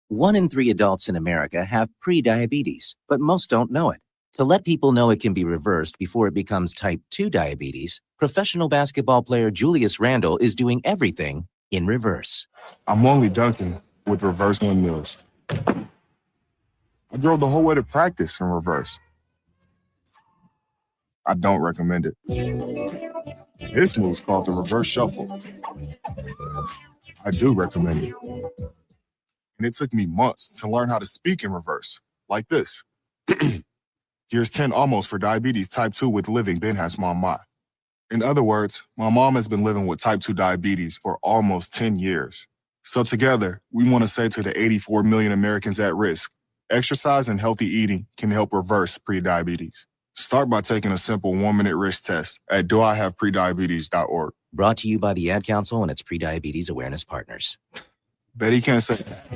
1 in 3 adults in America have prediabetes, but most don't know it. To let people know it can be reversed before it becomes type 2 diabetes, professional basketball player Julius Randle is doing everything in reverse. I'm only dunking with reverse windmills. I drove the whole way to practice in reverse. I don't recommend it. This move's called the reverse shuffle. I do recommend it. And it took me months to learn how to speak in reverse, like this. Here's 10 almost for diabetes type 2 with living Ben has mama. In other words, my mom has been living with type 2 diabetes for almost 10 years. So together, we want to say to the 84 million Americans at risk, exercise and healthy eating can help reverse prediabetes. Start by taking a simple 1-minute risk test at doihaveprediabetes.org. Brought to you by the Ad Council and its Prediabetes Awareness Partners. Betty can't say that.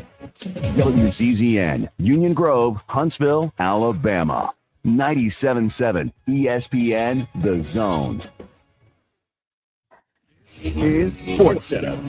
WCZN, Union Grove, Huntsville, Alabama. 97.7 ESPN, The Zone. Is Sports Center.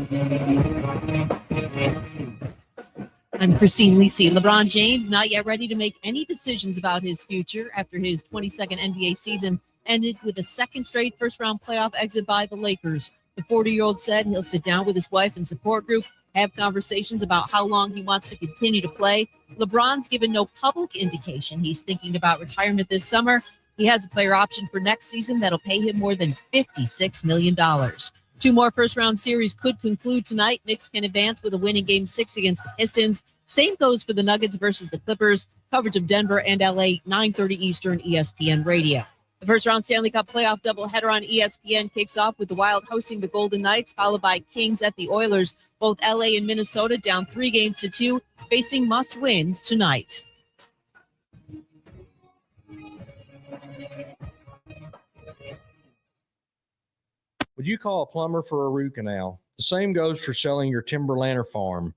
I'm Christine Lisi. LeBron James not yet ready to make any decisions about his future after his 22nd NBA season ended with a second straight first-round playoff exit by the Lakers. The 40-year-old said he'll sit down with his wife and support group, have conversations about how long he wants to continue to play. LeBron's given no public indication he's thinking about retirement this summer. He has a player option for next season that'll pay him more than $56 million. 2 more first-round series could conclude tonight. Knicks can advance with a win in Game 6 against the Pistons. Same goes for the Nuggets versus the Clippers. Coverage of Denver and LA, 9:30 Eastern, ESPN Radio. The first-round Stanley Cup playoff doubleheader on ESPN kicks off with the Wild hosting the Golden Knights, followed by Kings at the Oilers. Both LA and Minnesota down 3-2, facing must-wins tonight. Would you call a plumber for a root canal? The same goes for selling your timberland or farm.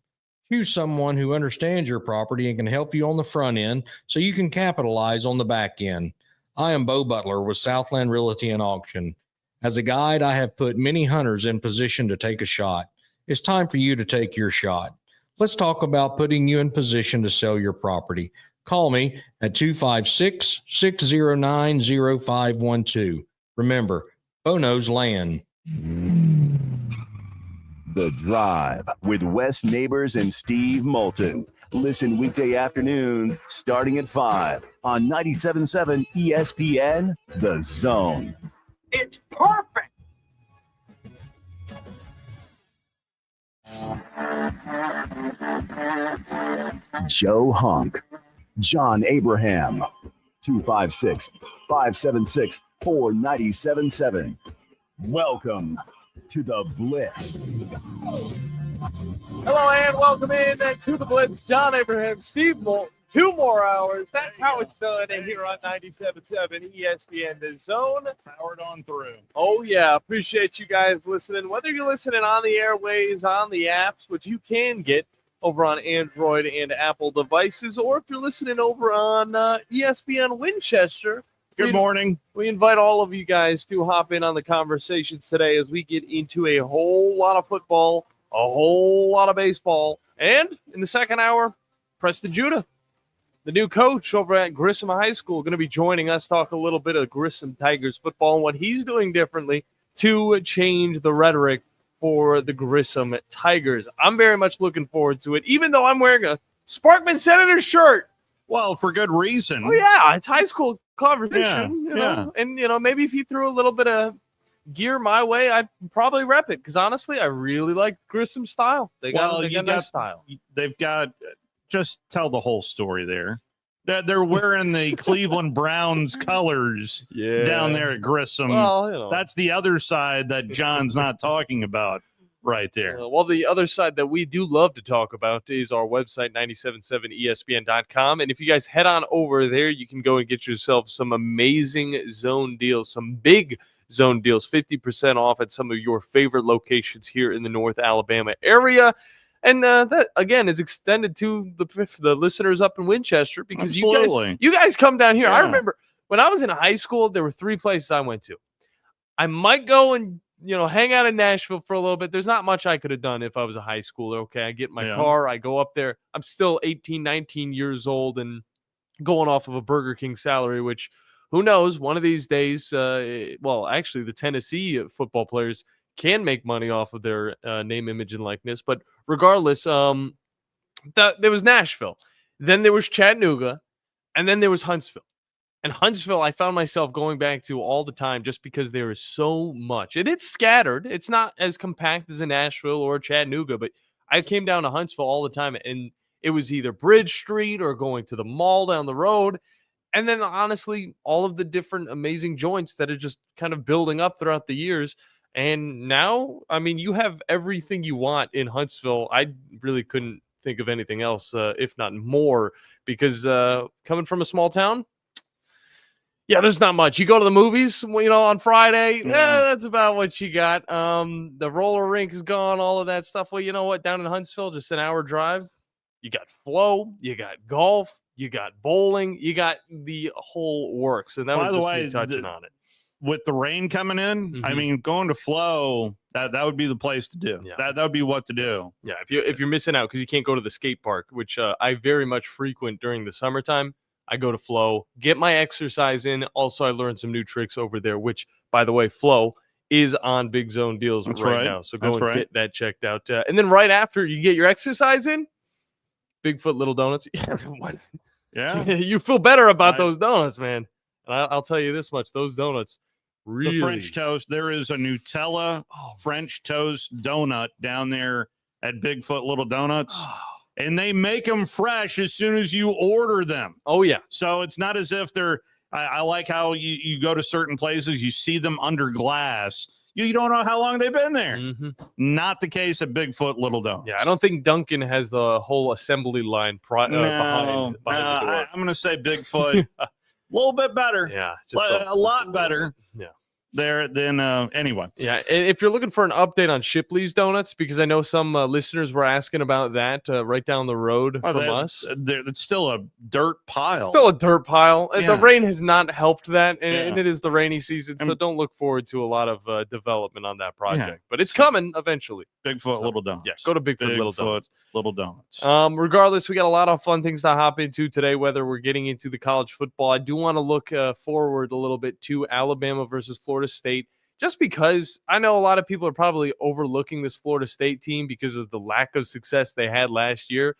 Choose someone who understands your property and can help you on the front end so you can capitalize on the back end. I am Bo Butler with Southland Realty and Auction. As a guide, I have put many hunters in position to take a shot. It's time for you to take your shot. Let's talk about putting you in position to sell your property. Call me at 256-609-0512. Remember, Bo knows land. The Drive with Wes Neighbors and Steve Moulton. Listen weekday afternoon starting at 5 on 97.7 ESPN, The Zone. It's perfect. Joe Hunk, John Abraham, 256-576-4977. Welcome to the Blitz. Hello and welcome in to the Blitz. John Abraham, Steve Moulton. 2 more hours. That's how it's done here on 97.7 ESPN The Zone. Powered on through. Oh, yeah. Appreciate you guys listening. Whether you're listening on the airways, on the apps, which you can get over on Android and Apple devices, or if you're listening over on ESPN Winchester. Good morning. We invite all of you guys to hop in on the conversations today as we get into a whole lot of football, a whole lot of baseball, and in the second hour, Preston Judah, the new coach over at Grissom High School, going to be joining us, talk a little bit of Grissom Tigers football and what he's doing differently to change the rhetoric for the Grissom Tigers. I'm very much looking forward to it, even though I'm wearing a Sparkman Senator shirt. Well, for good reason. Oh, yeah, it's high school conversation. Yeah, you know? And, maybe if you threw a little bit of gear my way, I'd probably rep it because, honestly, I really like Grissom style. They got nice style. They've got – just tell the whole story there. They're wearing the Cleveland Browns colors down there at Grissom. Well, that's the other side that John's not talking about right there. Well, the other side that we do love to talk about is our website, 977ESPN.com. And if you guys head on over there, you can go and get yourself some amazing zone deals, some big zone deals, 50% off at some of your favorite locations here in the North Alabama area. And that, again, is extended to the listeners up in Winchester because you guys come down here. Yeah. I remember when I was in high school, there were 3 places I went to. I might go and hang out in Nashville for a little bit. There's not much I could have done if I was a high schooler. Okay, I get in my car, I go up there. I'm still 18, 19 years old and going off of a Burger King salary, which who knows, one of these days, actually the Tennessee football players can make money off of their name, image, and likeness. But regardless, there was Nashville. Then there was Chattanooga, and then there was Huntsville. And Huntsville, I found myself going back to all the time just because there is so much. And it's scattered. It's not as compact as a Nashville or Chattanooga, but I came down to Huntsville all the time, and it was either Bridge Street or going to the mall down the road. And then, honestly, all of the different amazing joints that are just kind of building up throughout the years. And now, I mean, you have everything you want in Huntsville. I really couldn't think of anything else, if not more, because coming from a small town, yeah, there's not much. You go to the movies, on Friday. Yeah, that's about what you got. The roller rink is gone, all of that stuff. Well, you know what? Down in Huntsville, just an hour drive, you got flow, you got golf, you got bowling, you got the whole works. And that was just me touching on it. With the rain coming in, I mean, going to Flow, that would be the place to do. Yeah. That would be what to do. Yeah, if you're missing out because you can't go to the skate park, which I very much frequent during the summertime. I go to Flow, get my exercise in. Also, I learned some new tricks over there, which, by the way, Flow is on Big Zone deals right now. So go and get that checked out. And then right after you get your exercise in, Bigfoot Little Donuts. Yeah. You feel better about those donuts, man. And I'll tell you this much. Those donuts really. The French toast. There is a Nutella French toast donut down there at Bigfoot Little Donuts. And they make them fresh as soon as you order them. Oh, yeah. So it's not as if they're I like how you go to certain places, you see them under glass. You don't know how long they've been there. Not the case at Bigfoot Little Donuts. Yeah, I don't think Duncan has the whole assembly line behind the door. I'm going to say Bigfoot. A little bit better. Yeah. A lot better. Yeah. There then anyway. Yeah, and if you're looking for an update on Shipley's Donuts, because I know some listeners were asking about that right down the road from us. It's still a dirt pile. Still a dirt pile. Yeah. The rain has not helped that, and it is the rainy season, so don't look forward to a lot of development on that project. Yeah. But it's coming eventually. Bigfoot Little Donuts. Yeah, go to Bigfoot Little Donuts. Little Donuts. Regardless, we got a lot of fun things to hop into today, whether we're getting into the college football. I do want to look forward a little bit to Alabama versus Florida State, just because I know a lot of people are probably overlooking this Florida State team because of the lack of success they had last year.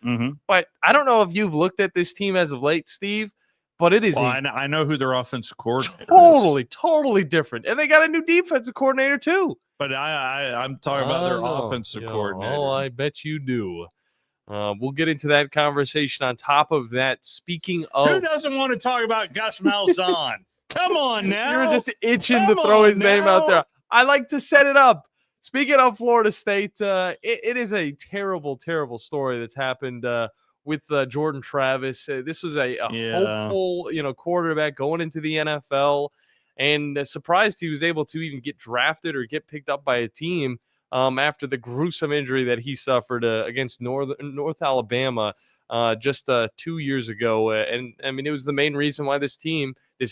But I don't know if you've looked at this team as of late, Steve, but it is I know who their offensive coordinator is. Totally different. And they got a new defensive coordinator too. But I'm talking about their offensive coordinator. Oh, I bet you do. We'll get into that conversation. On top of that, speaking of, who doesn't want to talk about Gus Malzahn? Come on now. You're just itching to throw his name out there. I like to set it up. Speaking of Florida State, it is a terrible, terrible story that's happened with Jordan Travis. This was a hopeful, quarterback going into the NFL, and surprised he was able to even get drafted or get picked up by a team after the gruesome injury that he suffered against North Alabama just 2 years ago. And I mean, it was the main reason why this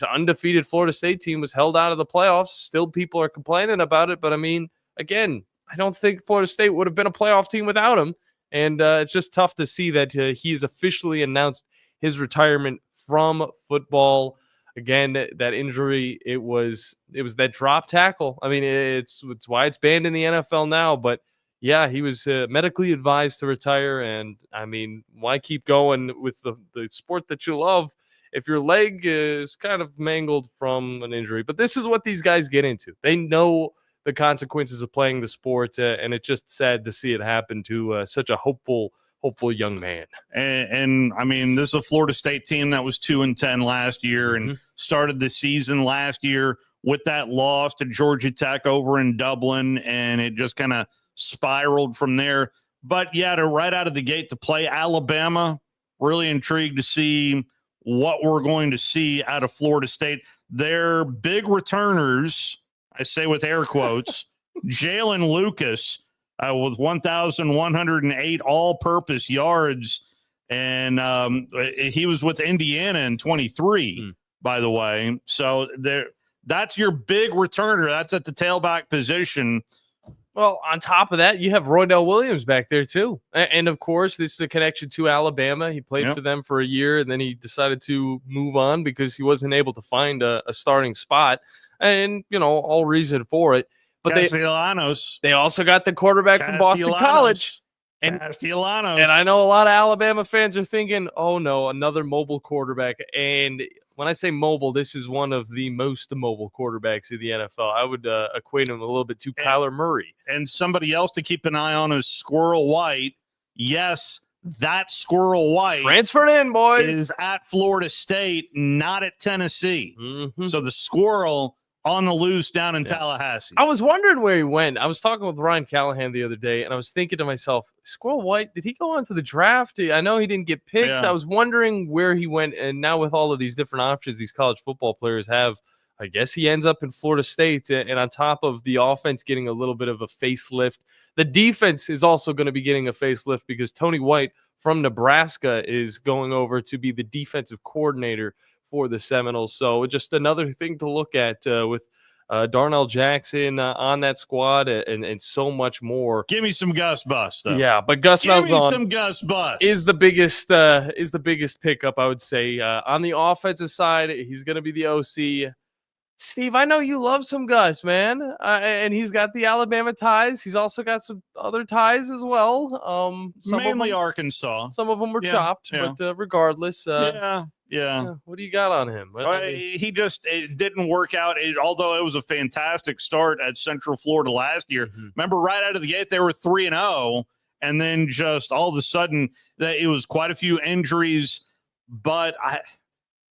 undefeated Florida State team was held out of the playoffs. Still, people are complaining about it. But I mean, again, I don't think Florida State would have been a playoff team without him. And it's just tough to see that he has officially announced his retirement from football. Again, that injury, it was that drop tackle. I mean, it's why it's banned in the NFL now. But yeah, he was medically advised to retire. And I mean, why keep going with the sport that you love if your leg is kind of mangled from an injury? But this is what these guys get into. They know the consequences of playing the sport, and it's just sad to see it happen to such a hopeful young man. And I mean, this is a Florida State team that was 2-10 last year and started the season last year with that loss to Georgia Tech over in Dublin, and it just kind of spiraled from there. But yeah, right out of the gate to play Alabama, really intrigued to see what we're going to see out of Florida State. Their big returners, I say with air quotes, Jalen Lucas, with 1,108 all-purpose yards, and he was with Indiana in 23, by the way. So That's your big returner. That's at the tailback position. Well, on top of that, you have Roydell Williams back there too. And of course, this is a connection to Alabama. He played for them for a year, and then he decided to move on because he wasn't able to find a starting spot. And, all reason for it. But they also got the quarterback from Boston College. And I know a lot of Alabama fans are thinking, oh, no, another mobile quarterback. And when I say mobile, this is one of the most mobile quarterbacks in the NFL. I would equate him a little bit to Kyler Murray. And somebody else to keep an eye on is Squirrel White. Yes, that Squirrel White. Transferred in, boys. Is at Florida State, not at Tennessee. Mm-hmm. So the Squirrel on the loose down in Tallahassee. I was wondering where he went. I was talking with Ryan Callahan the other day, and I was thinking to myself, Squirrel White, did he go on to the draft? I know he didn't get picked. I was wondering where he went, and now with all of these different options these college football players have, I guess he ends up in Florida State. And on top of the offense getting a little bit of a facelift, the defense is also going to be getting a facelift because Tony White from Nebraska is going over to be the defensive coordinator for the Seminoles. So just another thing to look at with Darnell Jackson on that squad and so much more. Give me some Gus Bus, though. Yeah, but Gus Malzahn is the biggest pickup, I would say. On the offensive side, he's going to be the OC. Steve, I know you love some Gus, man, and he's got the Alabama ties. He's also got some other ties as well. Mainly Arkansas. Some of them were chopped, but regardless. Yeah. What do you got on him? It didn't work out. Although it was a fantastic start at Central Florida last year. Mm-hmm. Remember, right out of the gate, they were 3-0, and then just all of a sudden, it was quite a few injuries. But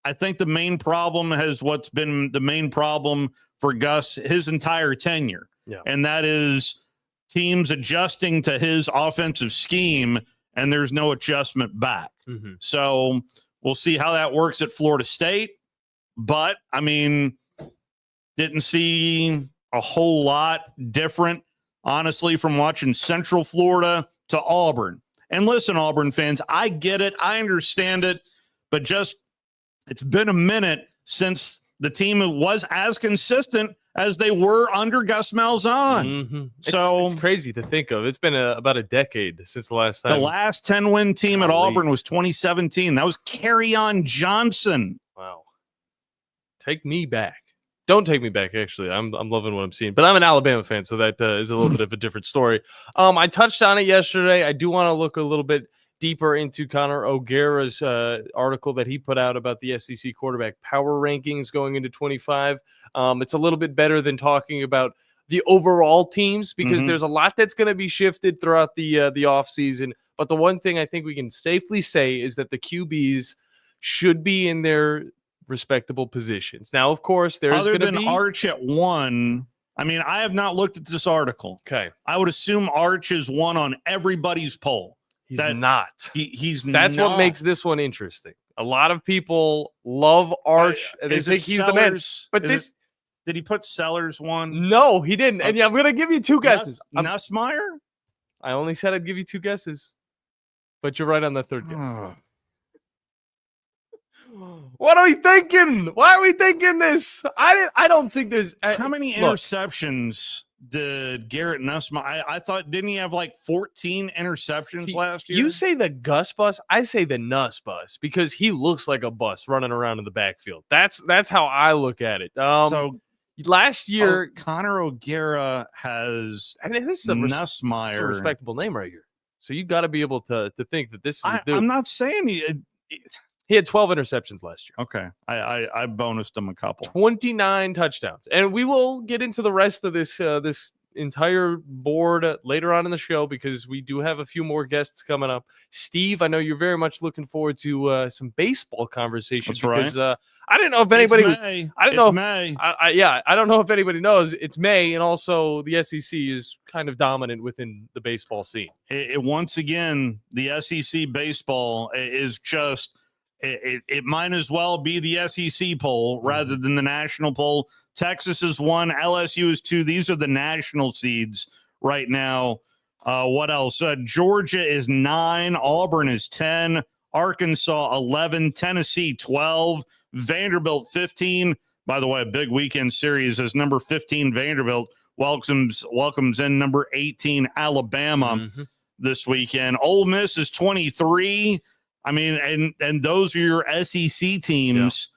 I think the main problem what's been the main problem for Gus his entire tenure, and that is teams adjusting to his offensive scheme, and there's no adjustment back. Mm-hmm. So we'll see how that works at Florida State. But, didn't see a whole lot different, honestly, from watching Central Florida to Auburn. And listen, Auburn fans, I get it. I understand it. But it's been a minute since the team was as consistent as they were under Gus Malzahn. Mm-hmm. So it's crazy to think of. It's been about a decade since the last time. The last 10-win team at Auburn was 2017. That was Kerryon Johnson. Wow. Take me back. Don't take me back, actually. I'm loving what I'm seeing. But I'm an Alabama fan, so that is a little bit of a different story. I touched on it yesterday. I do want to look a little bit deeper into Connor O'Gara's article that he put out about the SEC quarterback power rankings going into 25. It's a little bit better than talking about the overall teams because there's a lot that's going to be shifted throughout the offseason. But the one thing I think we can safely say is that the QBs should be in their respectable positions. Now, of course, there's going to be Arch at 1. I have not looked at this article. Okay. I would assume Arch is 1 on everybody's poll. He's not. He's That's not. what makes this one interesting. A lot of people love Arch, and they think he's the man. But did he put Sellers 1? No, he didn't. And I'm going to give you two guesses. Nussmeier? I only said I'd give you two guesses, but you're right on the third guess. What are we thinking? Why are we thinking this? I don't think there's. How many interceptions did Garrett Nussmeier? I thought, didn't he have like 14 interceptions last year? You say the Gus bus, I say the Nuss bus because he looks like a bus running around in the backfield. That's how I look at it. So last year, Connor O'Gara has, and this is a Nussmeier, it's a respectable name right here. So you got to be able to think that this is. I'm not saying he had 12 interceptions last year. Okay. I bonused him a couple. 29 touchdowns. And we will get into the rest of this this entire board later on in the show because we do have a few more guests coming up. Steve, I know you're very much looking forward to some baseball conversation. That's because right. I didn't know if anybody was. I didn't know. May. I don't know if anybody knows. It's May, and also the SEC is kind of dominant within the baseball scene. Once again, the SEC baseball is just. It might as well be the SEC poll rather than the national poll. Texas is 1, LSU is 2. These are the national seeds right now. What else? Georgia is 9, Auburn is 10, Arkansas 11, Tennessee 12, Vanderbilt 15, By the way, a big weekend series as number 15 Vanderbilt welcomes in number 18 Alabama this weekend. Ole Miss is 23. I mean, and those are your SEC teams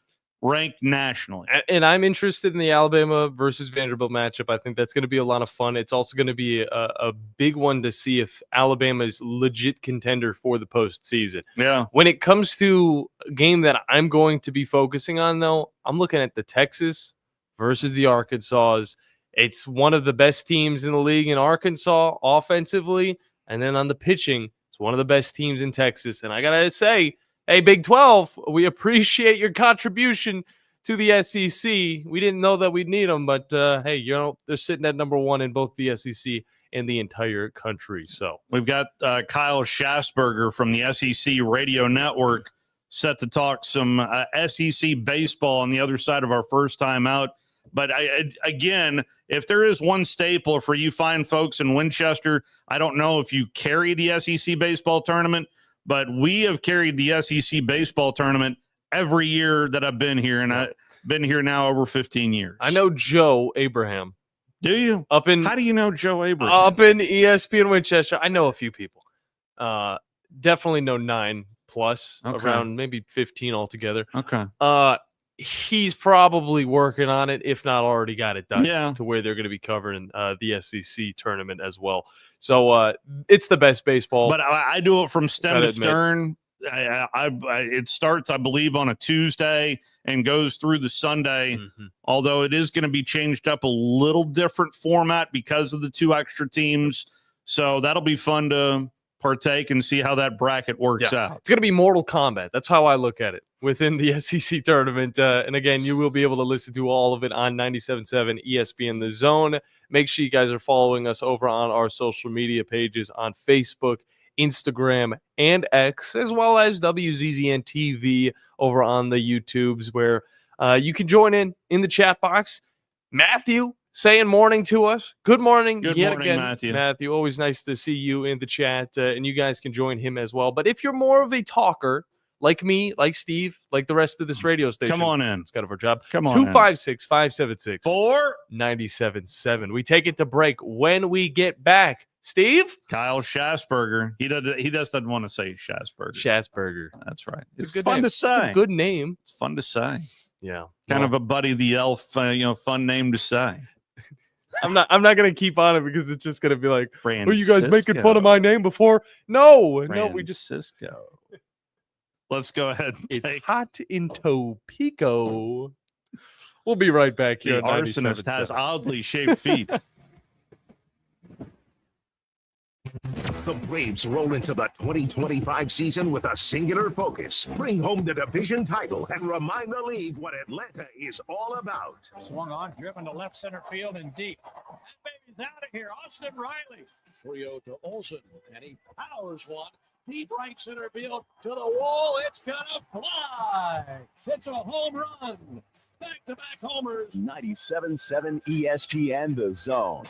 ranked nationally. And I'm interested in the Alabama versus Vanderbilt matchup. I think that's going to be a lot of fun. It's also going to be a big one to see if Alabama is legit contender for the postseason. Yeah. When it comes to a game that I'm going to be focusing on, though, I'm looking at the Texas versus the Arkansas. It's one of the best teams in the league in Arkansas offensively. And then on the pitching, it's one of the best teams in Texas. And I got to say, hey, Big 12, we appreciate your contribution to the SEC. We didn't know that we'd need them, but hey, they're sitting at number one in both the SEC and the entire country. So we've got Kyle Schassburger from the SEC Radio Network set to talk some SEC baseball on the other side of our first time out. But again, if there is one staple for you fine folks in Winchester, I don't know if you carry the SEC baseball tournament, but we have carried the SEC baseball tournament every year that I've been here, and I've been here now over 15 years. I know Joe Abraham. Do you? How do you know Joe Abraham? Up in ESPN Winchester. I know a few people. Definitely know 9+, around maybe 15 altogether. Okay. He's probably working on it, if not already got it done, to where they're going to be covering the SEC tournament as well. So it's the best baseball. But I do it from stem to stern. It starts, I believe, on a Tuesday and goes through the Sunday, although it is going to be changed up a little different format because of the 2 extra teams. So that'll be fun to partake and see how that bracket works out. It's going to be Mortal Kombat. That's how I look at it within the SEC tournament. And again, you will be able to listen to all of it on 97.7 ESPN The Zone. Make sure you guys are following us over on our social media pages on Facebook, Instagram, and X, as well as WZZN TV over on the YouTubes, where you can join in the chat box. Matthew saying morning to us. Good morning. Good morning, Matthew. Matthew, always nice to see you in the chat, and you guys can join him as well. But if you're more of a talker, like me, like Steve, like the rest of this radio station, come on in. It's kind of our job. Come on 256-576-97.7. We take it to break. When we get back, Steve? Kyle Schassburger. He doesn't want to say Schassburger. Schassburger. That's right. It's It's fun to say. It's a good name. It's fun to say. Yeah. Kind of a Buddy the Elf, fun name to say. I'm not going to keep on it because it's just going to be like, were you guys Francisco. making fun of my name before? No, we just. Francisco. Let's go ahead. It's hot in Topeka. We'll be right back here. The arsonist has oddly shaped feet. The Braves roll into the 2025 season with a singular focus. Bring home the division title and remind the league what Atlanta is all about. Swung on, driven to left center field and deep. That baby's out of here. Austin Riley. 3-0 to Olsen, and he powers one. Deep right center field to the wall. It's gonna fly. It's a home run. Back-to-back homers. 97.7 ESPN The Zone.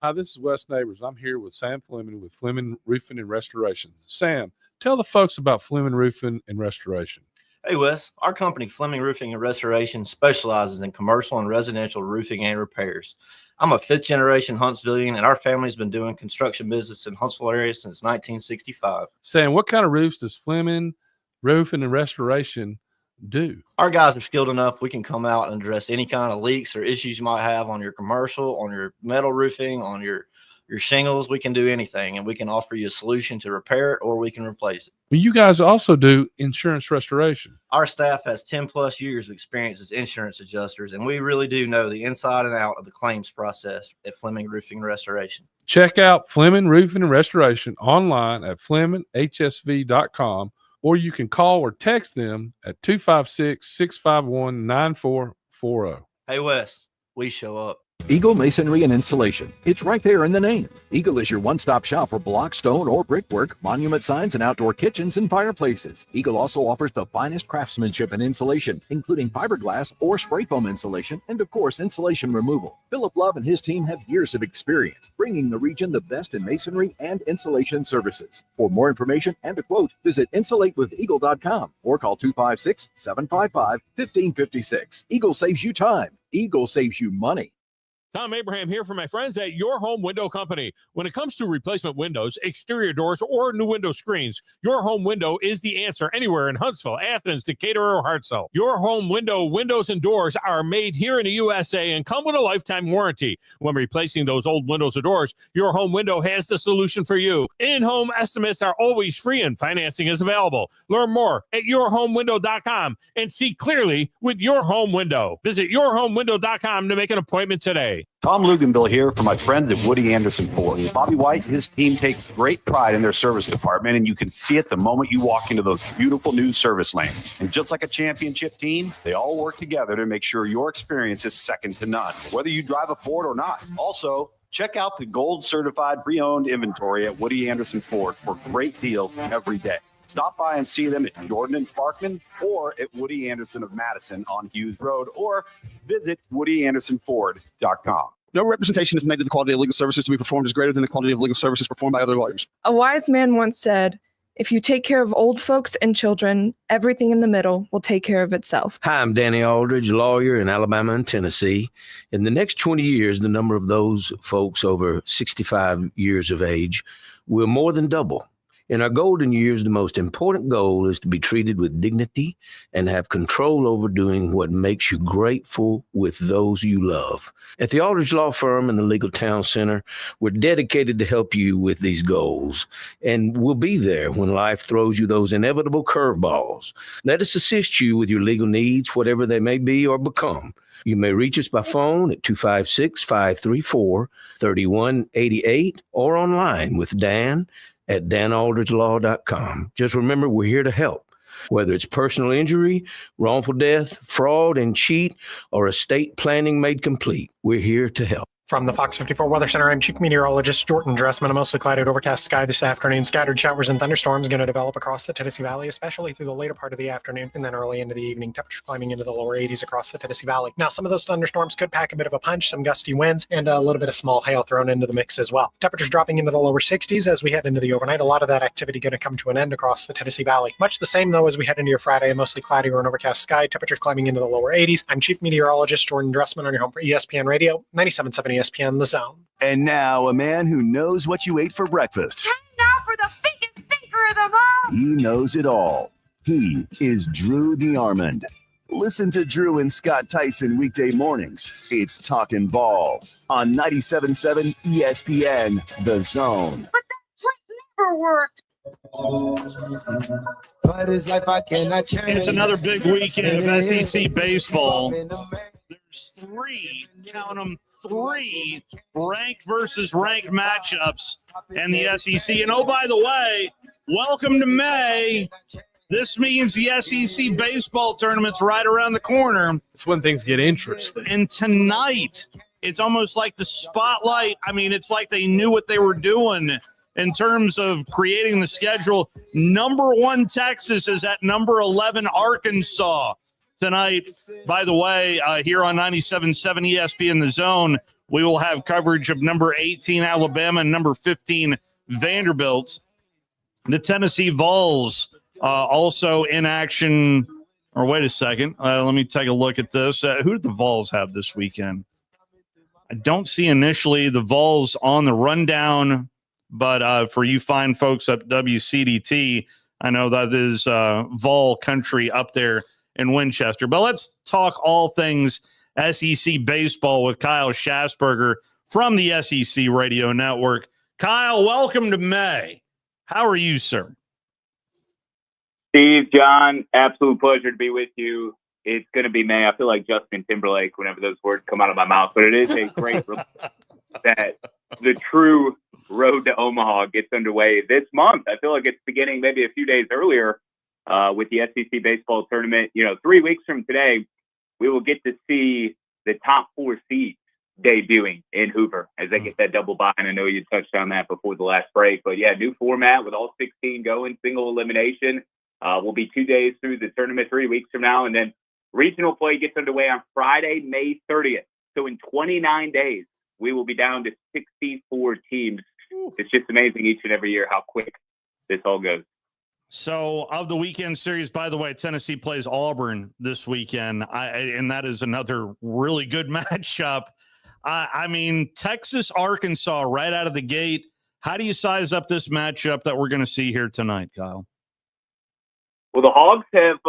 Hi, this is Wes Neighbors. I'm here with Sam Fleming with Fleming Roofing and Restoration. Sam, tell the folks about Fleming Roofing and Restoration. Hey, Wes. Our company, Fleming Roofing and Restoration, specializes in commercial and residential roofing and repairs. I'm a fifth-generation Huntsvillian, and our family's been doing construction business in Huntsville area since 1965. Sam, what kind of roofs does Fleming Roofing and Restoration do? Our guys are skilled enough. We can come out and address any kind of leaks or issues you might have on your commercial, on your metal roofing, on your shingles. We can do anything, and we can offer you a solution to repair it, or we can replace it. Well, you guys also do insurance restoration. Our staff has 10 plus years of experience as insurance adjusters, and we really do know the inside and out of the claims process at Fleming Roofing and Restoration. Check out Fleming Roofing and Restoration online at FlemingHSV.com, or you can call or text them at 256-651-9440. Hey, Wes, we show up. Eagle Masonry and Installation. It's right there in the name. Eagle is your one-stop shop for block, stone, or brickwork, monument signs, and outdoor kitchens and fireplaces. Eagle also offers the finest craftsmanship and insulation, including fiberglass or spray foam insulation, and of course, insulation removal. Philip Love and his team have years of experience, bringing the region the best in masonry and insulation services. For more information and a quote, visit insulatewitheagle.com or call 256-755-1556. Eagle saves you time. Eagle saves you money. Tom Abraham here for my friends at Your Home Window Company. When it comes to replacement windows, exterior doors, or new window screens, Your Home Window is the answer anywhere in Huntsville, Athens, Decatur, or Hartselle. Your Home Window windows and doors are made here in the USA and come with a lifetime warranty. When replacing those old windows or doors, Your Home Window has the solution for you. In-home estimates are always free and financing is available. Learn more at yourhomewindow.com and see clearly with Your Home Window. Visit yourhomewindow.com to make an appointment today. Tom Luganville here for my friends at Woody Anderson Ford. Bobby White and his team take great pride in their service department, and you can see it the moment you walk into those beautiful new service lanes. And just like a championship team, they all work together to make sure your experience is second to none, whether you drive a Ford or not. Also, check out the gold certified pre-owned inventory at Woody Anderson Ford for great deals every day. Stop by and see them at Jordan and Sparkman or at Woody Anderson of Madison on Hughes Road, or visit WoodyAndersonFord.com. No representation is made that the quality of legal services to be performed is greater than the quality of legal services performed by other lawyers. A wise man once said, if you take care of old folks and children, everything in the middle will take care of itself. Hi, I'm Danny Aldridge, lawyer in Alabama and Tennessee. In the next 20 years, the number of those folks over 65 years of age will more than double. In our golden years, the most important goal is to be treated with dignity and have control over doing what makes you grateful with those you love. At the Aldridge Law Firm and the Legal Town Center, we're dedicated to help you with these goals, and we'll be there when life throws you those inevitable curveballs. Let us assist you with your legal needs, whatever they may be or become. You may reach us by phone at 256-534-3188 or online with Dan at danaldridgelaw.com. Just remember, we're here to help. Whether it's personal injury, wrongful death, fraud and cheat, or estate planning made complete, we're here to help. From the Fox 54 Weather Center, I'm Chief Meteorologist Jordan Dressman. A mostly cloudy, overcast sky this afternoon. Scattered showers and thunderstorms going to develop across the Tennessee Valley, especially through the later part of the afternoon and then early into the evening. Temperatures climbing into the lower 80s across the Tennessee Valley. Now, some of those thunderstorms could pack a bit of a punch, some gusty winds, and a little bit of small hail thrown into the mix as well. Temperatures dropping into the lower 60s as we head into the overnight. A lot of that activity going to come to an end across the Tennessee Valley. Much the same, though, as we head into your Friday, a mostly cloudy or an overcast sky. Temperatures climbing into the lower 80s. I'm Chief Meteorologist Jordan Dressman on your home for ESPN Radio, 97.7 ESPN, The Zone. And now a man who knows what you ate for breakfast. Now for the biggest thinker of them all. He knows it all. He is Drew DeArmond. Listen to Drew and Scott Tyson weekday mornings. It's Talkin' Ball on 97.7 ESPN, The Zone. But that trick never worked. It's another big weekend of SEC baseball. There's three, count them, three ranked versus ranked matchups in the SEC. And oh, by the way, welcome to May. This means the SEC baseball tournament's right around the corner. It's when things get interesting. And tonight, it's almost like the spotlight. I mean, it's like they knew what they were doing in terms of creating the schedule. Number 1 Texas is at number 11 Arkansas tonight. By the way, here on 97.7 ESPN The Zone, we will have coverage of number 18 Alabama and number 15 Vanderbilt. The Tennessee Vols also in action. Or wait a second. Let me take a look at this. Who did the Vols have this weekend? I don't see initially the Vols on the rundown, but for you fine folks at WCDT, I know that is Vol country up there in Winchester. But let's talk all things SEC baseball with Kyle Schassburger from the SEC Radio Network. Kyle, welcome to May. How are you, sir? Steve, John, absolute pleasure to be with you. It's going to be May. I feel like Justin Timberlake whenever those words come out of my mouth, but it is a great that the true road to Omaha gets underway this month. I feel like it's beginning maybe a few days earlier with the SEC baseball tournament. 3 weeks from today, we will get to see the top 4 seeds debuting in Hoover as they get that double bye. And I know you touched on that before the last break, but yeah, new format with all 16 going, single elimination. Will be 2 days through the tournament, 3 weeks from now. And then regional play gets underway on Friday, May 30th. So in 29 days, we will be down to 64 teams. It's just amazing each and every year how quick this all goes. So of the weekend series, by the way, Tennessee plays Auburn this weekend, and that is another really good matchup. I mean, Texas, Arkansas right out of the gate. How do you size up this matchup that we're going to see here tonight, Kyle? Well, the Hogs have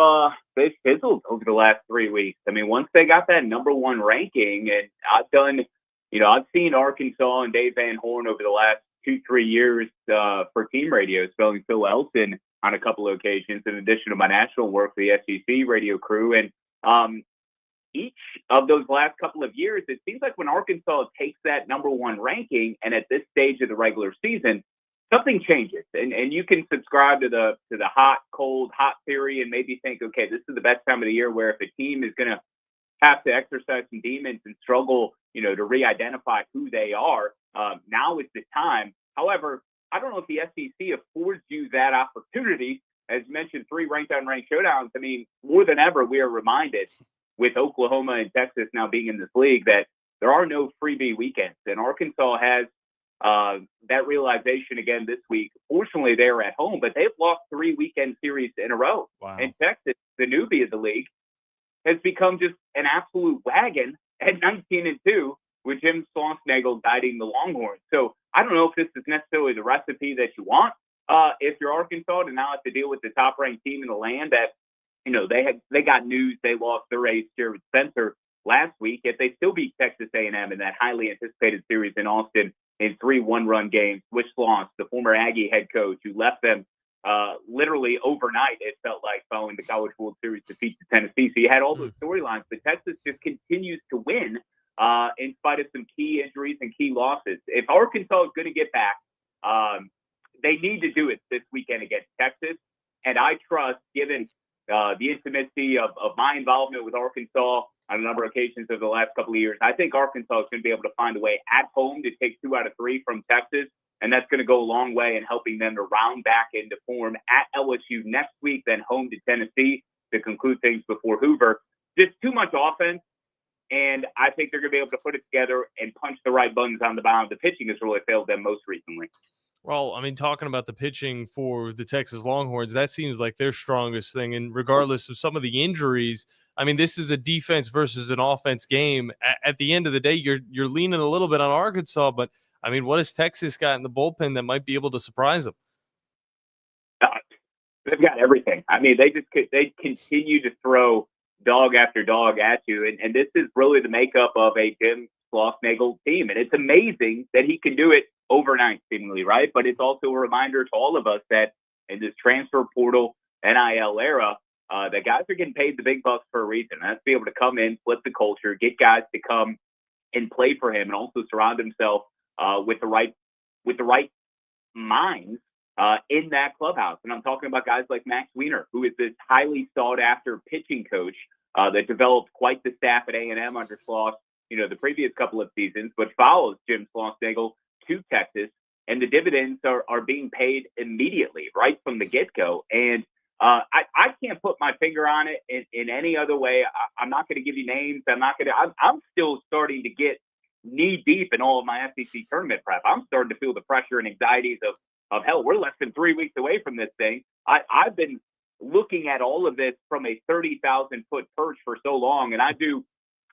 they've fizzled over the last 3 weeks. I mean, once they got that number one ranking, and I've seen Arkansas and Dave Van Horn over the last 2-3 years for team radio, spelling Phil Elson on a couple of occasions, in addition to my national work for the SEC radio crew. And each of those last couple of years, it seems like when Arkansas takes that number one ranking, and at this stage of the regular season, something changes. And you can subscribe to the hot, cold, hot theory and maybe think, okay, this is the best time of the year where if a team is going to have to exercise some demons and struggle, to re-identify who they are, now is the time. However, I don't know if the SEC affords you that opportunity. As mentioned, 3 ranked-on-ranked showdowns. I mean, more than ever, we are reminded with Oklahoma and Texas now being in this league that there are no freebie weekends. And Arkansas has that realization again this week. Fortunately, they're at home, but they've lost 3 weekend series in a row. Wow. And Texas, the newbie of the league, has become just an absolute wagon at 19-2 with Jim Schlossnagle guiding the Longhorns. So I don't know if this is necessarily the recipe that you want. If you're Arkansas to now have to deal with the top-ranked team in the land that, they got news they lost their ace, Jared Spencer, last week, yet they still beat Texas A&M in that highly anticipated series in Austin in 3 one-run games. With Schloss, the former Aggie head coach, who left them literally overnight, it felt like, following the College World Series defeat to Tennessee. So you had all those storylines, but Texas just continues to win in spite of some key injuries and key losses. If Arkansas is going to get back, they need to do it this weekend against Texas. And I trust, given the intimacy of my involvement with Arkansas on a number of occasions over the last couple of years, I think Arkansas is going to be able to find a way at home to take 2 out of 3 from Texas. And that's going to go a long way in helping them to round back into form at LSU next week, then home to Tennessee to conclude things before Hoover. Just too much offense. And I think they're going to be able to put it together and punch the right buttons on the mound. The pitching has really failed them most recently. Well, I mean, talking about the pitching for the Texas Longhorns, that seems like their strongest thing. And regardless of some of the injuries, I mean, this is a defense versus an offense game. At the end of the day, you're leaning a little bit on Arkansas, but I mean, what has Texas got in the bullpen that might be able to surprise them? They've got everything. I mean, they continue to throw dog after dog at you. And this is really the makeup of a Jim Schlossnagle team. And it's amazing that he can do it overnight, seemingly, right? But it's also a reminder to all of us that in this transfer portal NIL era, that guys are getting paid the big bucks for a reason. And that's to be able to come in, flip the culture, get guys to come and play for him, and also surround himself with the right minds in that clubhouse. And I'm talking about guys like Max Wiener, who is this highly sought after pitching coach that developed quite the staff at A&M under Schloss, the previous couple of seasons, but follows Jim Schlossnagle to Texas, and the dividends are being paid immediately, right from the get-go. And I can't put my finger on it in any other way. I'm not going to give you names. I'm still starting to get knee deep in all of my SEC tournament prep. I'm starting to feel the pressure and anxieties of hell. We're less than 3 weeks away from this thing. I've been looking at all of this from a 30,000 foot perch for so long. And I do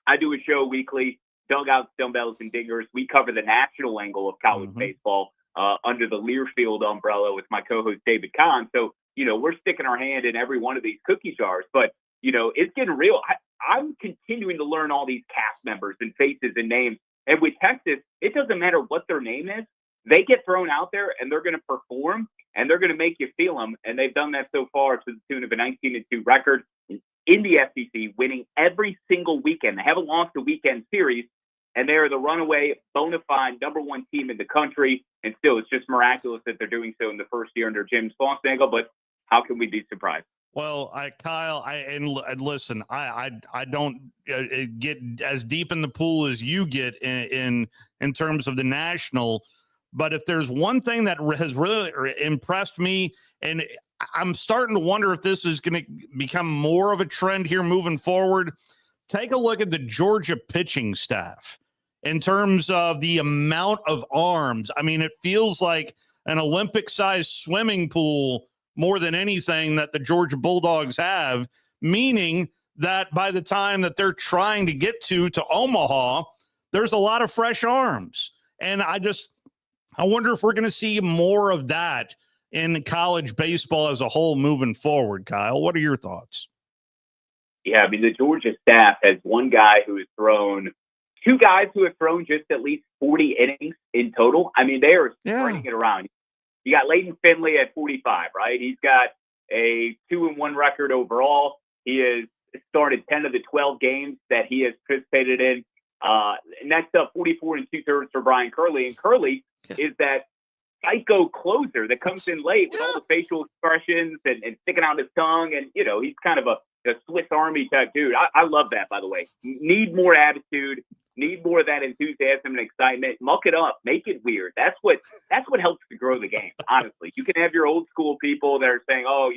a show weekly, Dugouts, Dumbbells, and Dingers. We cover the national angle of college baseball under the Learfield umbrella with my co-host David Kahn. So, we're sticking our hand in every one of these cookie jars, but, it's getting real. I'm continuing to learn all these cast members and faces and names. And with Texas, it doesn't matter what their name is. They get thrown out there and they're going to perform and they're going to make you feel them. And they've done that so far to the tune of a 19-2 record in the SEC, winning every single weekend. They haven't lost a weekend series, and they are the runaway, bona fide #1 team in the country. And still, it's just miraculous that they're doing so in the first year under Jim Schlossnagle. But how can we be surprised? Well, Kyle, listen, I don't get as deep in the pool as you get in terms of the national, but if there's one thing that has really impressed me, and I'm starting to wonder if this is going to become more of a trend here moving forward, take a look at the Georgia pitching staff in terms of the amount of arms. I mean, it feels like an Olympic-sized swimming pool more than anything that the Georgia Bulldogs have, meaning that by the time that they're trying to get to Omaha, there's a lot of fresh arms. And I wonder if we're going to see more of that in college baseball as a whole moving forward. Kyle, what are your thoughts? Yeah, I mean, the Georgia staff has two guys who have thrown just at least 40 innings in total. I mean, they are spreading it around. You got Leighton Finley at 45, right? He's got a 2-1 record overall. He has started 10 of the 12 games that he has participated in. Next up, 44 2/3 for Brian Curley. And Curley is that psycho closer that comes in late with all the facial expressions and sticking out his tongue. And, he's kind of a Swiss Army type dude. I love that, by the way. Need more attitude. Need more of that enthusiasm and excitement. Muck it up. Make it weird. That's what helps to grow the game, honestly. You can have your old school people that are saying, oh,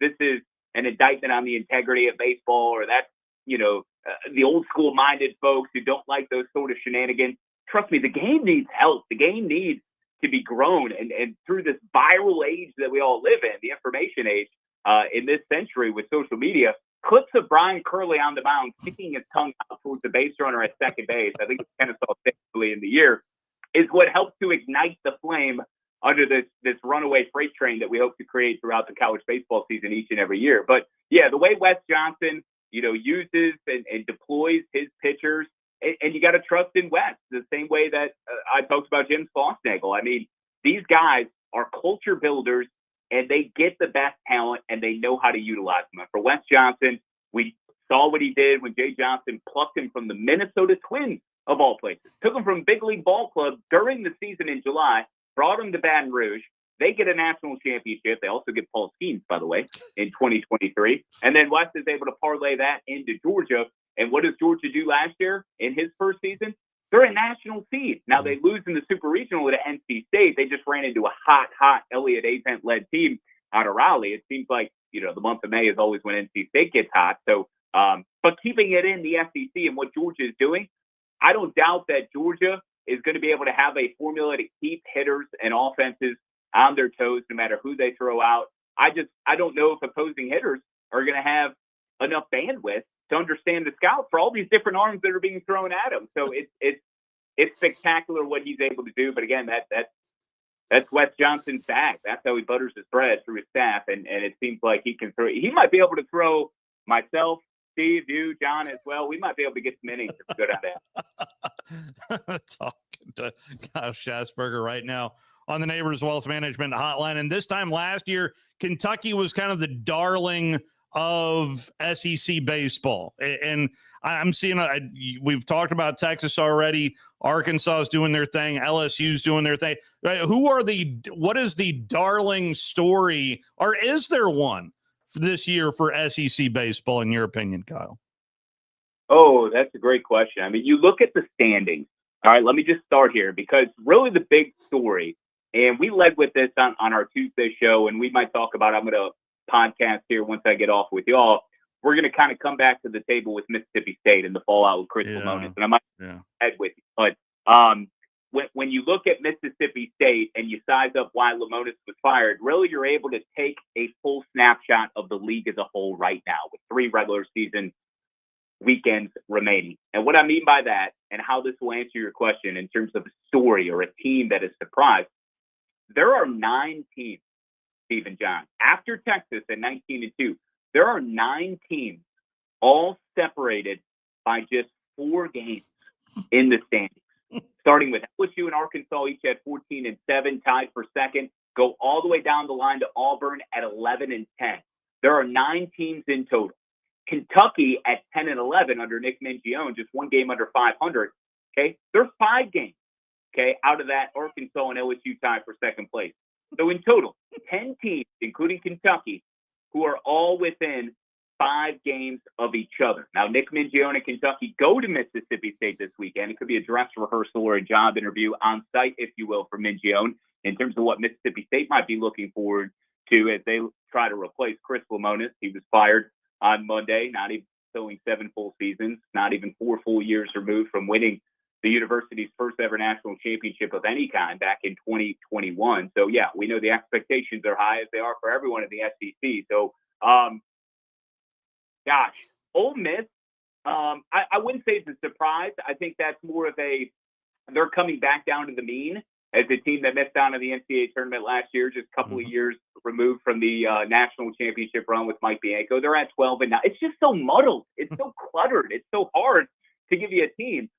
this is an indictment on the integrity of baseball, or that's, the old school minded folks who don't like those sort of shenanigans. Trust me, the game needs help. The game needs to be grown. And through this viral age that we all live in, the information age, in this century with social media, clips of Brian Curley on the mound sticking his tongue out towards the base runner at second base, I think it's Kennesaw State early in the year, is what helps to ignite the flame under this runaway freight train that we hope to create throughout the college baseball season each and every year. But yeah, the way Wes Johnson, uses and deploys his pitchers, and you got to trust in Wes the same way that I talked about Jim Schlossnagle. I mean, these guys are culture builders, and they get the best talent, and they know how to utilize them. And for Wes Johnson, we saw what he did when Jay Johnson plucked him from the Minnesota Twins, of all places. Took him from Big League Ball Club during the season in July, brought him to Baton Rouge. They get a national championship. They also get Paul Skeens, by the way, in 2023. And then Wes is able to parlay that into Georgia. And what does Georgia do last year in his first season? They're a national seed. Now, they lose in the Super Regional to NC State. They just ran into a hot Elliott Azent-led team out of Raleigh. It seems like, the month of May is always when NC State gets hot. So, but keeping it in the SEC and what Georgia is doing, I don't doubt that Georgia is going to be able to have a formula to keep hitters and offenses on their toes no matter who they throw out. I don't know if opposing hitters are going to have enough bandwidth to understand the scout for all these different arms that are being thrown at him. So it's spectacular what he's able to do. But again, that's Wes Johnson's bag. That's how he butters his bread through his staff. And it seems like he can throw. He might be able to throw myself, Steve, you, John as well. We might be able to get some innings if we go down there. Talking to Kyle Schassburger right now on the Neighbors Wealth Management Hotline. And this time last year, Kentucky was kind of the darling of SEC baseball. And I'm seeing, we've talked about Texas already. Arkansas is doing their thing. LSU's doing their thing. Right? What is the darling story, or is there one this year for SEC baseball, in your opinion, Kyle? Oh, that's a great question. I mean, you look at the standings. All right, let me just start here, because really the big story, and we led with this on our Tuesday show, and we might talk about, I'm going to podcast here once I get off with y'all. We're going to kind of come back to the table with Mississippi State and the fallout with Chris Lemonis, and I might head with you. But when you look at Mississippi State and you size up why Lemonis was fired, really you're able to take a full snapshot of the league as a whole right now with 3 regular season weekends remaining. And what I mean by that, and how this will answer your question in terms of a story or a team that is surprised, there are 9 teams, Steve and John, after Texas at 19-2, there are 9 teams all separated by just 4 games in the standings. Starting with LSU and Arkansas, each at 14-7, tied for second. Go all the way down the line to Auburn at 11-10. There are 9 teams in total. Kentucky at 10-11 under Nick Mingione, just 1 game under 500. Okay, there's 5 games. Okay, out of that, Arkansas and LSU tied for second place. So in total, 10 teams, including Kentucky, who are all within 5 games of each other. Now, Nick Mingione and Kentucky go to Mississippi State this weekend. It could be a dress rehearsal or a job interview on site, if you will, for Mingione in terms of what Mississippi State might be looking forward to as they try to replace Chris Lemonis. He was fired on Monday, not even filling 7 full seasons, not even 4 full years removed from winning the university's first ever national championship of any kind back in 2021. So, yeah, we know the expectations are high as they are for everyone in the SEC. So, gosh, Ole Miss, I wouldn't say it's a surprise. I think that's more of they're coming back down to the mean as a team that missed out on the NCAA tournament last year, just a couple of years removed from the national championship run with Mike Bianco. They're at 12-9. It's just so muddled. It's so cluttered. It's so hard to give you a team.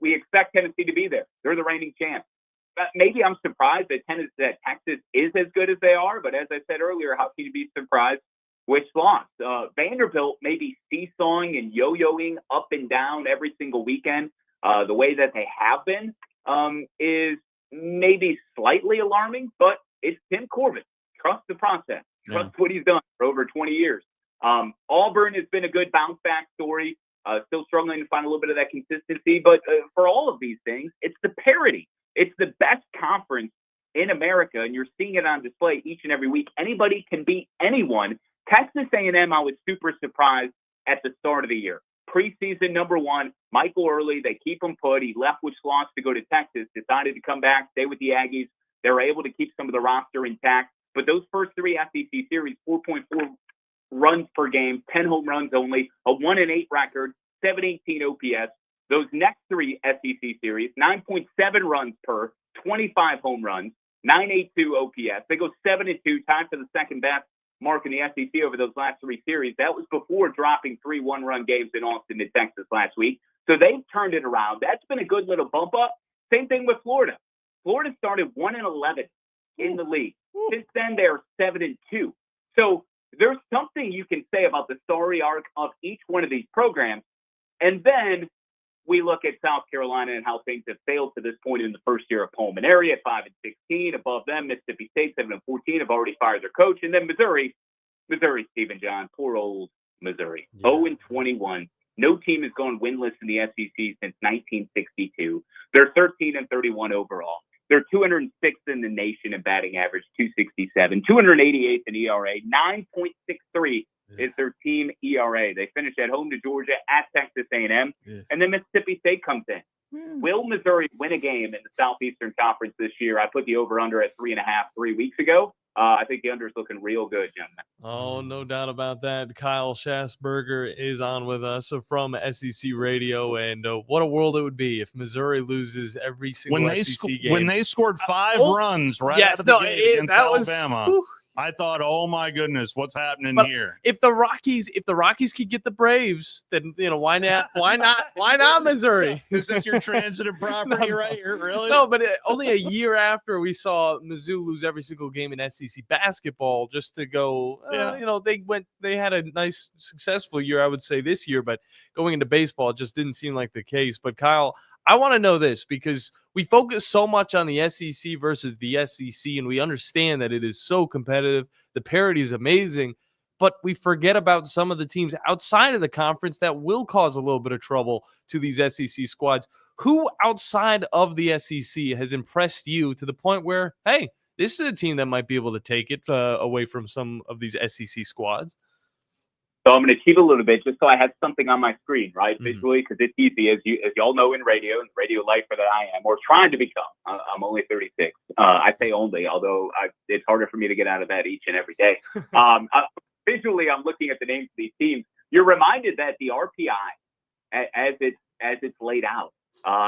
We expect Tennessee to be there. They're the reigning champs. Maybe I'm surprised that Texas is as good as they are, but as I said earlier, how can you be surprised with loss? Vanderbilt may be seesawing and yo-yoing up and down every single weekend. The way that they have been is maybe slightly alarming, but it's Tim Corbin. Trust the process. Trust what he's done for over 20 years. Auburn has been a good bounce back story. Still struggling to find a little bit of that consistency. But for all of these things, it's the parity. It's the best conference in America, and you're seeing it on display each and every week. Anybody can beat anyone. Texas A&M, I was super surprised at the start of the year. Preseason number 1, Michael Early, they keep him put. He left with slots to go to Texas, decided to come back, stay with the Aggies. They were able to keep some of the roster intact. But those first 3 SEC series, 4.4 runs per game, 10 home runs only, a 1-8 record, 718 OPS. Those next 3 SEC series, 9.7 runs per, 25 home runs, 982 OPS. They go 7-2, tied for the second best mark in the SEC over those last 3 series. That was before dropping 3 one-run games in Austin to Texas last week. So they've turned it around. That's been a good little bump up. Same thing with Florida. Florida started 1-11 in the league. Since then, they're 7-2. So there's something you can say about the story arc of each one of these programs. And then we look at South Carolina and how things have failed to this point in the first year of Pullman area, 5-16. Above them, Mississippi State, 7-14, have already fired their coach. And then Missouri, Stephen John, poor old Missouri, 0-21. No team has gone winless in the SEC since 1962. They're 13-31 overall. They're 206th in the nation in batting average, 267, 288th in ERA, 9.63 is their team ERA. They finish at home to Georgia, at Texas A&M, and then Mississippi State comes in. Will Missouri win a game in the Southeastern Conference this year? I put the over-under at 3.5 3 weeks ago. I think the under is looking real good, gentlemen. Oh, no doubt about that. Kyle Schassburger is on with us from SEC Radio, and what a world it would be if Missouri loses every single SEC game. When they scored 5 runs right out of the gate against Alabama. I thought, oh my goodness, what's happening here? If the Rockies could get the Braves, then why not Missouri? Is this your transitive property right here? Really? No, but only a year after we saw Mizzou lose every single game in SEC basketball, just to go, they had a nice successful year, I would say, this year, but going into baseball, it just didn't seem like the case. But Kyle, I want to know this because we focus so much on the SEC versus the SEC, and we understand that it is so competitive. The parity is amazing, but we forget about some of the teams outside of the conference that will cause a little bit of trouble to these SEC squads. Who outside of the SEC has impressed you to the point where, hey, this is a team that might be able to take it away from some of these SEC squads? So I'm going to cheat a little bit just so I have something on my screen, right, visually, because it's easy, as y'all know in radio lifer that I am, or trying to become. I'm only 36. I say only, although it's harder for me to get out of that each and every day. Visually, I'm looking at the names of these teams. You're reminded that the RPI, as it's laid out,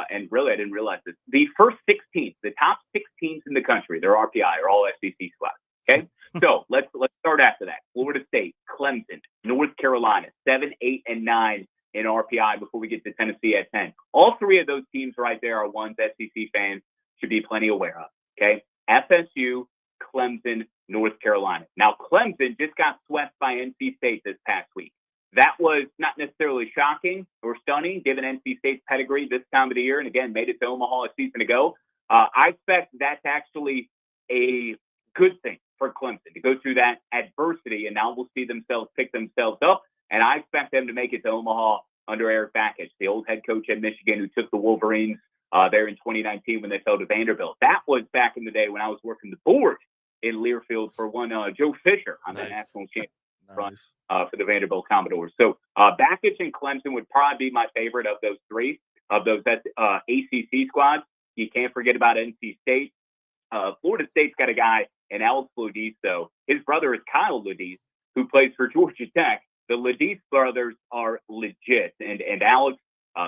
and really I didn't realize this, the first 6 teams, the top 6 teams in the country, their RPI are all SEC squads. Okay, so let's start after that. Florida State, Clemson, North Carolina, 7, 8, and 9 in RPI before we get to Tennessee at 10. All 3 of those teams right there are ones SEC fans should be plenty aware of. Okay, FSU, Clemson, North Carolina. Now, Clemson just got swept by NC State this past week. That was not necessarily shocking or stunning, given NC State's pedigree this time of the year, and again, made it to Omaha a season ago. I expect that's actually a good thing for Clemson to go through that adversity, and now we'll see themselves pick themselves up. And I expect them to make it to Omaha under Eric Bakich, the old head coach at Michigan who took the Wolverines there in 2019 when they fell to Vanderbilt. That was back in the day when I was working the board in Learfield for one Joe Fisher on the national championship run for the Vanderbilt Commodores. So Bakich and Clemson would probably be my favorite of those three, of those ACC squads. You can't forget about NC State. Florida State's got a guy in Alex Lodisto. His brother is Kyle Lodisto, who plays for Georgia Tech. The Lodisto brothers are legit. And Alex,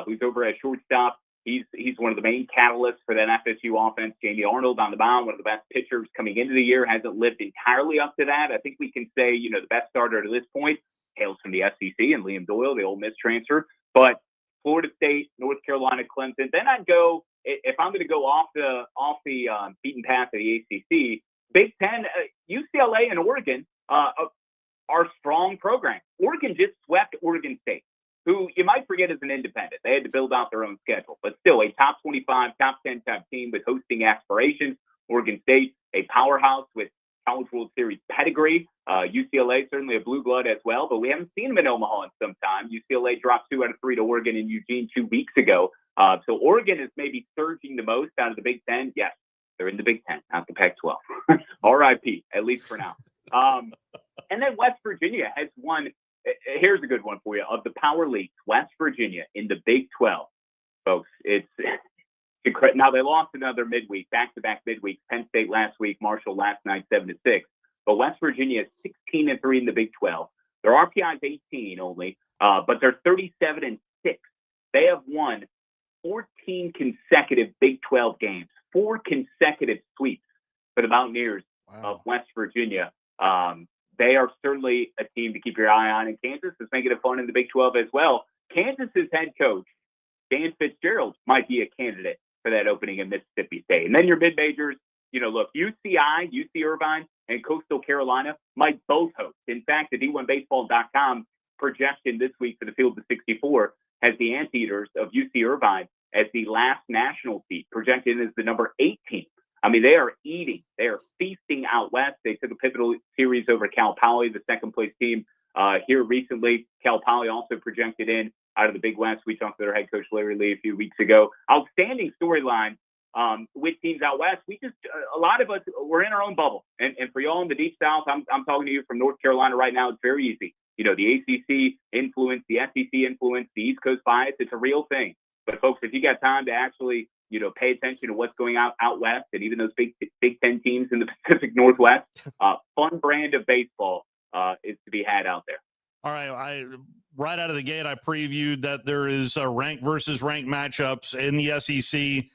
who's over at shortstop, he's one of the main catalysts for that FSU offense. Jamie Arnold on the mound, one of the best pitchers coming into the year, hasn't lived entirely up to that. I think we can say, the best starter to this point hails from the SEC and Liam Doyle, the Ole Miss transfer. But Florida State, North Carolina, Clemson. Then I'd go, if I'm going to go off the beaten path of the ACC, Big Ten, UCLA and Oregon are strong programs. Oregon just swept Oregon State, who you might forget is an independent. They had to build out their own schedule, but still a top 25, top 10 type team with hosting aspirations. Oregon State, a powerhouse with College World Series pedigree. UCLA, certainly a blue blood as well, but we haven't seen them in Omaha in some time. UCLA dropped 2 out of 3 to Oregon in Eugene 2 weeks ago. So Oregon is maybe surging the most out of the Big Ten. Yes, they're in the Big Ten, not the Pac-12. RIP, at least for now. And then West Virginia has won. Here's a good one for you. Of the power leagues, West Virginia in the Big 12, folks, it's now they lost another midweek, back-to-back midweeks. Penn State last week, Marshall last night, 7-6. But West Virginia is 16-3 in the Big 12. Their RPI is 18 only, but they're 37-6. They have won 14 consecutive Big 12 games, 4 consecutive sweeps for the Mountaineers of West Virginia. They are certainly a team to keep your eye on, and Kansas is making it fun in the Big 12 as well. Kansas's head coach, Dan Fitzgerald, might be a candidate for that opening in Mississippi State. And then your mid-majors, look, UCI, UC Irvine, and Coastal Carolina might both host. In fact, the D1Baseball.com projection this week for the Field of 64 has the Anteaters of UC Irvine as the last national seed, projected as the number 8 team. I mean, they are eating. They are feasting out west. They took a pivotal series over Cal Poly, the second-place team here recently. Cal Poly also projected in out of the Big West. We talked to their head coach, Larry Lee, a few weeks ago. Outstanding storyline with teams out west. We just, a lot of us, we're in our own bubble. And for y'all in the Deep South, I'm talking to you from North Carolina right now. It's very easy. The ACC influence, the SEC influence, the East Coast bias, it's a real thing. But, folks, if you got time to actually pay attention to what's going on out west, and even those Big Ten teams in the Pacific Northwest. Fun brand of baseball is to be had out there. All right, right out of the gate, I previewed that there is ranked versus ranked matchups in the SEC.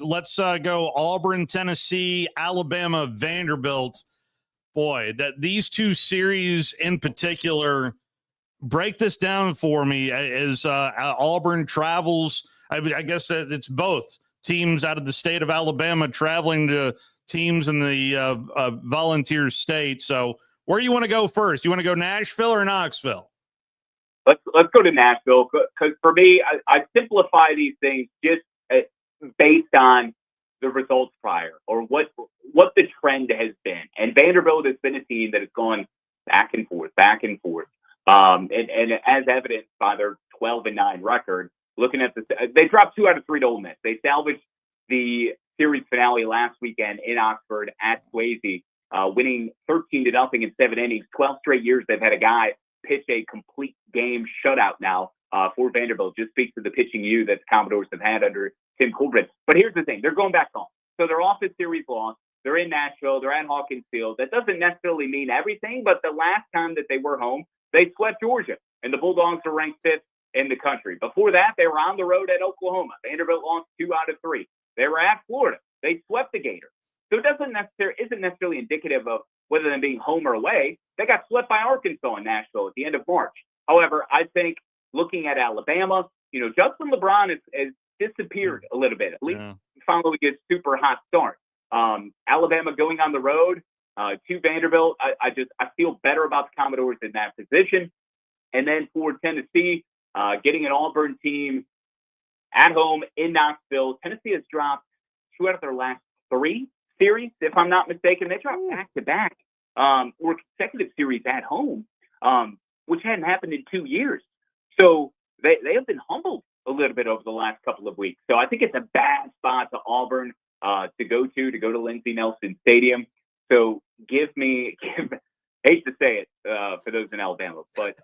Let's go Auburn, Tennessee, Alabama, Vanderbilt. Boy, that these two series in particular. Break this down for me as Auburn travels. I guess that it's both teams out of the state of Alabama traveling to teams in the volunteer state. So where do you want to go first? You want to go Nashville or Knoxville? Let's go to Nashville, because for me, I simplify these things just based on the results prior or what the trend has been. And Vanderbilt has been a team that has gone back and forth. And as evidenced by their 12-9 record, looking at they dropped 2 out of 3 to Ole Miss. They salvaged the series finale last weekend in Oxford at Swayze, winning 13-0 in 7 innings. 12 straight years they've had a guy pitch a complete game shutout now for Vanderbilt. Just speaks to the pitching that the Commodores have had under Tim Coolbridge. But here's the thing. They're going back home. So they're off the series loss. They're in Nashville. They're at Hawkins Field. That doesn't necessarily mean everything, but the last time that they were home, they swept Georgia, and the Bulldogs are ranked 5th in the country. Before that, they were on the road at Oklahoma. Vanderbilt lost 2 out of 3. They were at Florida. They swept the Gators. So it isn't necessarily indicative of whether them being home or away. They got swept by Arkansas in Nashville at the end of March. However, I think looking at Alabama, Justin LeBron has disappeared a little bit, at least following his super hot start. Alabama going on the road to Vanderbilt. I feel better about the Commodores in that position. And then for Tennessee, getting an Auburn team at home in Knoxville. Tennessee has dropped 2 out of their last 3 series, if I'm not mistaken. They dropped back-to-back or consecutive series at home, which hadn't happened in 2 years. So they have been humbled a little bit over the last couple of weeks. So I think it's a bad spot to Auburn to go to Lindsey Nelson Stadium. So hate to say it for those in Alabama, but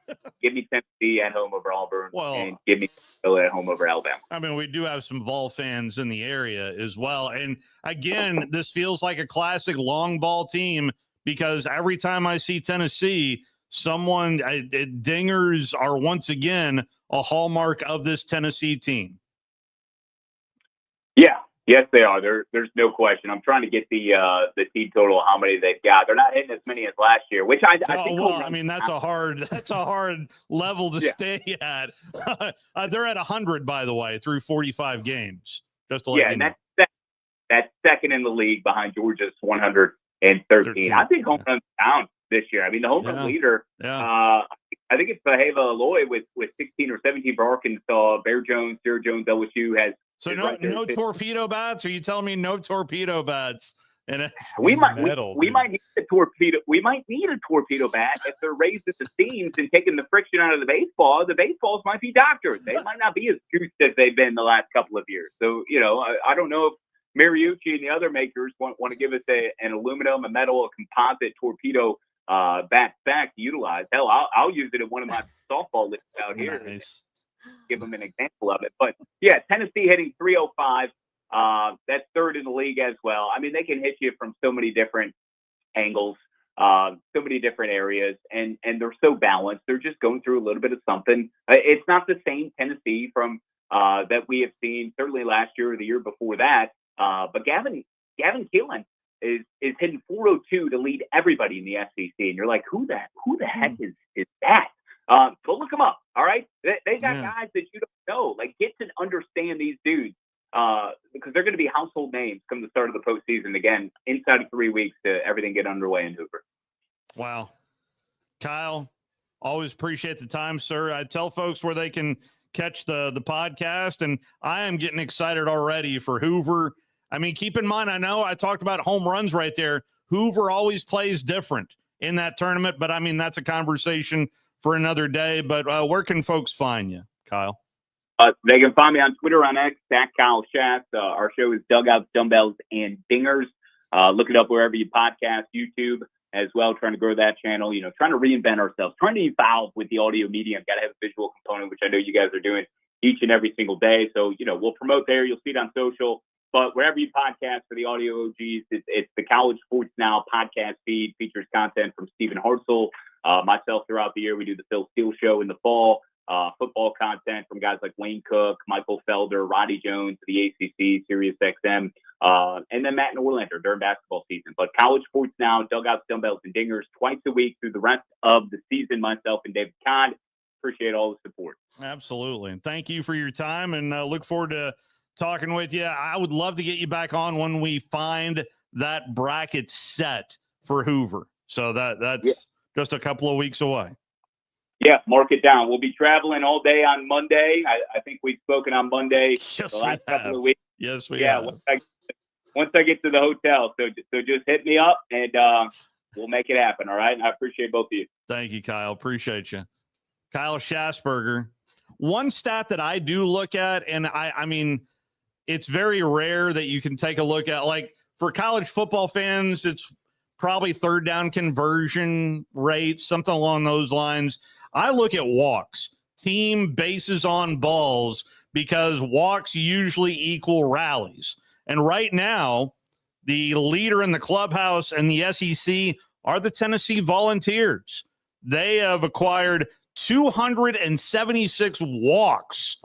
give me Tennessee at home over Auburn and give me Philly at home over Alabama. I mean, we do have some Vol fans in the area as well. And again, this feels like a classic long ball team because every time I see Tennessee, dingers are once again a hallmark of this Tennessee team. Yeah. Yes, they are. There's no question. I'm trying to get the team total, how many they've got. They're not hitting as many as last year, which I think. Well, I mean, that's a hard level to stay at. They're at 100, by the way, through 45 games. Just to let you know. And that's second in the league behind Georgia's 113. I think home runs down this year. I mean, the home run leader. I think it's Faheva Aloy with 16 or 17 for Arkansas. Bear Jones, Sarah Jones, LSU has. So no torpedo bats? Are you telling me no torpedo bats? And we might need a torpedo. We might need a torpedo bat if they're raised at the seams and taking the friction out of the baseball. The baseballs might be doctored. They might not be as juiced as they've been the last couple of years. So I don't know if Mariucci and the other makers want to give us an aluminum, a metal, a composite torpedo bat back to utilize. Hell, I'll use it in one of my softball leagues out here. Nice. Give them an example of it. But yeah, Tennessee hitting 305. That's third in the league as well. I mean, they can hit you from so many different angles, so many different areas, and they're so balanced. They're just going through a little bit of something. It's not the same Tennessee from that we have seen certainly last year or the year before that. But Gavin Keelan is hitting 402 to lead everybody in the SEC, and you're like, who the heck is that? Go look them up. All right, they got guys that you don't know. Like, get to understand these dudes because they're going to be household names come the start of the postseason. Again, inside of 3 weeks to everything get underway in Hoover. Wow, Kyle, always appreciate the time, sir. I tell folks where they can catch the podcast, and I am getting excited already for Hoover. I mean, keep in mind, I know I talked about home runs right there. Hoover always plays different in that tournament, but I mean, that's a conversation for another day. But where can folks find you, Kyle? They can find me on Twitter on X, @Kyle Schass. Our show is Dugouts, Dumbbells, and Dingers. Look it up wherever you podcast, YouTube as well, trying to grow that channel, trying to reinvent ourselves, trying to evolve with the audio medium. Got to have a visual component, which I know you guys are doing each and every single day. So, we'll promote there. You'll see it on social. But wherever you podcast for the audio OGs, it's the College Sports Now podcast feed, features content from Stephen Hartzell. Myself throughout the year, we do the Phil Steele Show in the fall. Football content from guys like Wayne Cook, Michael Felder, Roddy Jones, the ACC, Sirius XM, and then Matt Norlander during basketball season. But College Sports Now, Dugouts, Dumbbells, and Dingers twice a week through the rest of the season. Myself and David Codd, appreciate all the support. Absolutely. And thank you for your time, and look forward to talking with you. I would love to get you back on when we find that bracket set for Hoover. So that's just a couple of weeks away. Yeah, mark it down. We'll be traveling all day on Monday. I think we've spoken on Monday yes, the last couple of weeks. Yes, we have. Once I get to the hotel. So just hit me up, and we'll make it happen, all right? And I appreciate both of you. Thank you, Kyle. Appreciate you. Kyle Schassburger. One stat that I do look at, and I mean, it's very rare that you can take a look at, like, for college football fans, it's probably third down conversion rates, something along those lines. I look at walks, team bases on balls, because walks usually equal rallies. And right now, the leader in the clubhouse and the SEC are the Tennessee Volunteers. They have acquired 276 walks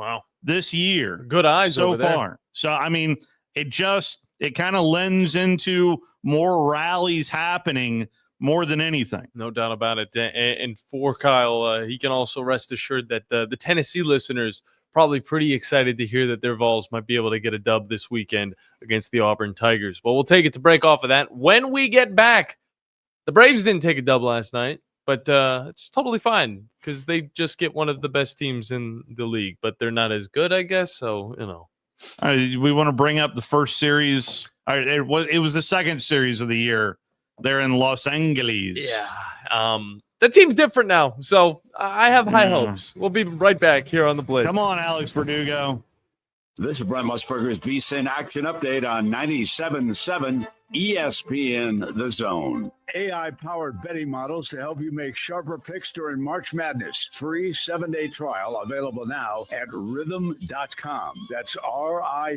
this year. Good eyes so over there. far. So, I mean, it kind of lends into more rallies happening more than anything. No doubt about it. And for Kyle, he can also rest assured that the Tennessee listeners probably pretty excited to hear that their Vols might be able to get a dub this weekend against the Auburn Tigers. But we'll take it to break off of that. When we get back, the Braves didn't take a dub last night, but it's totally fine because they just get one of the best teams in the league, but they're not as good, I guess. So, we want to bring up the first series It was the second series of the year. They're in Los Angeles. Yeah. The team's different now, so I have high hopes. We'll be right back here on the Blitz. Come on, Alex Verdugo. This is Brent Musburger's VSiN Action Update on 97.7 ESPN The Zone. AI-powered betting models to help you make sharper picks during March Madness. Free 7-day trial available now at rhythm.com. That's RITHMM.com.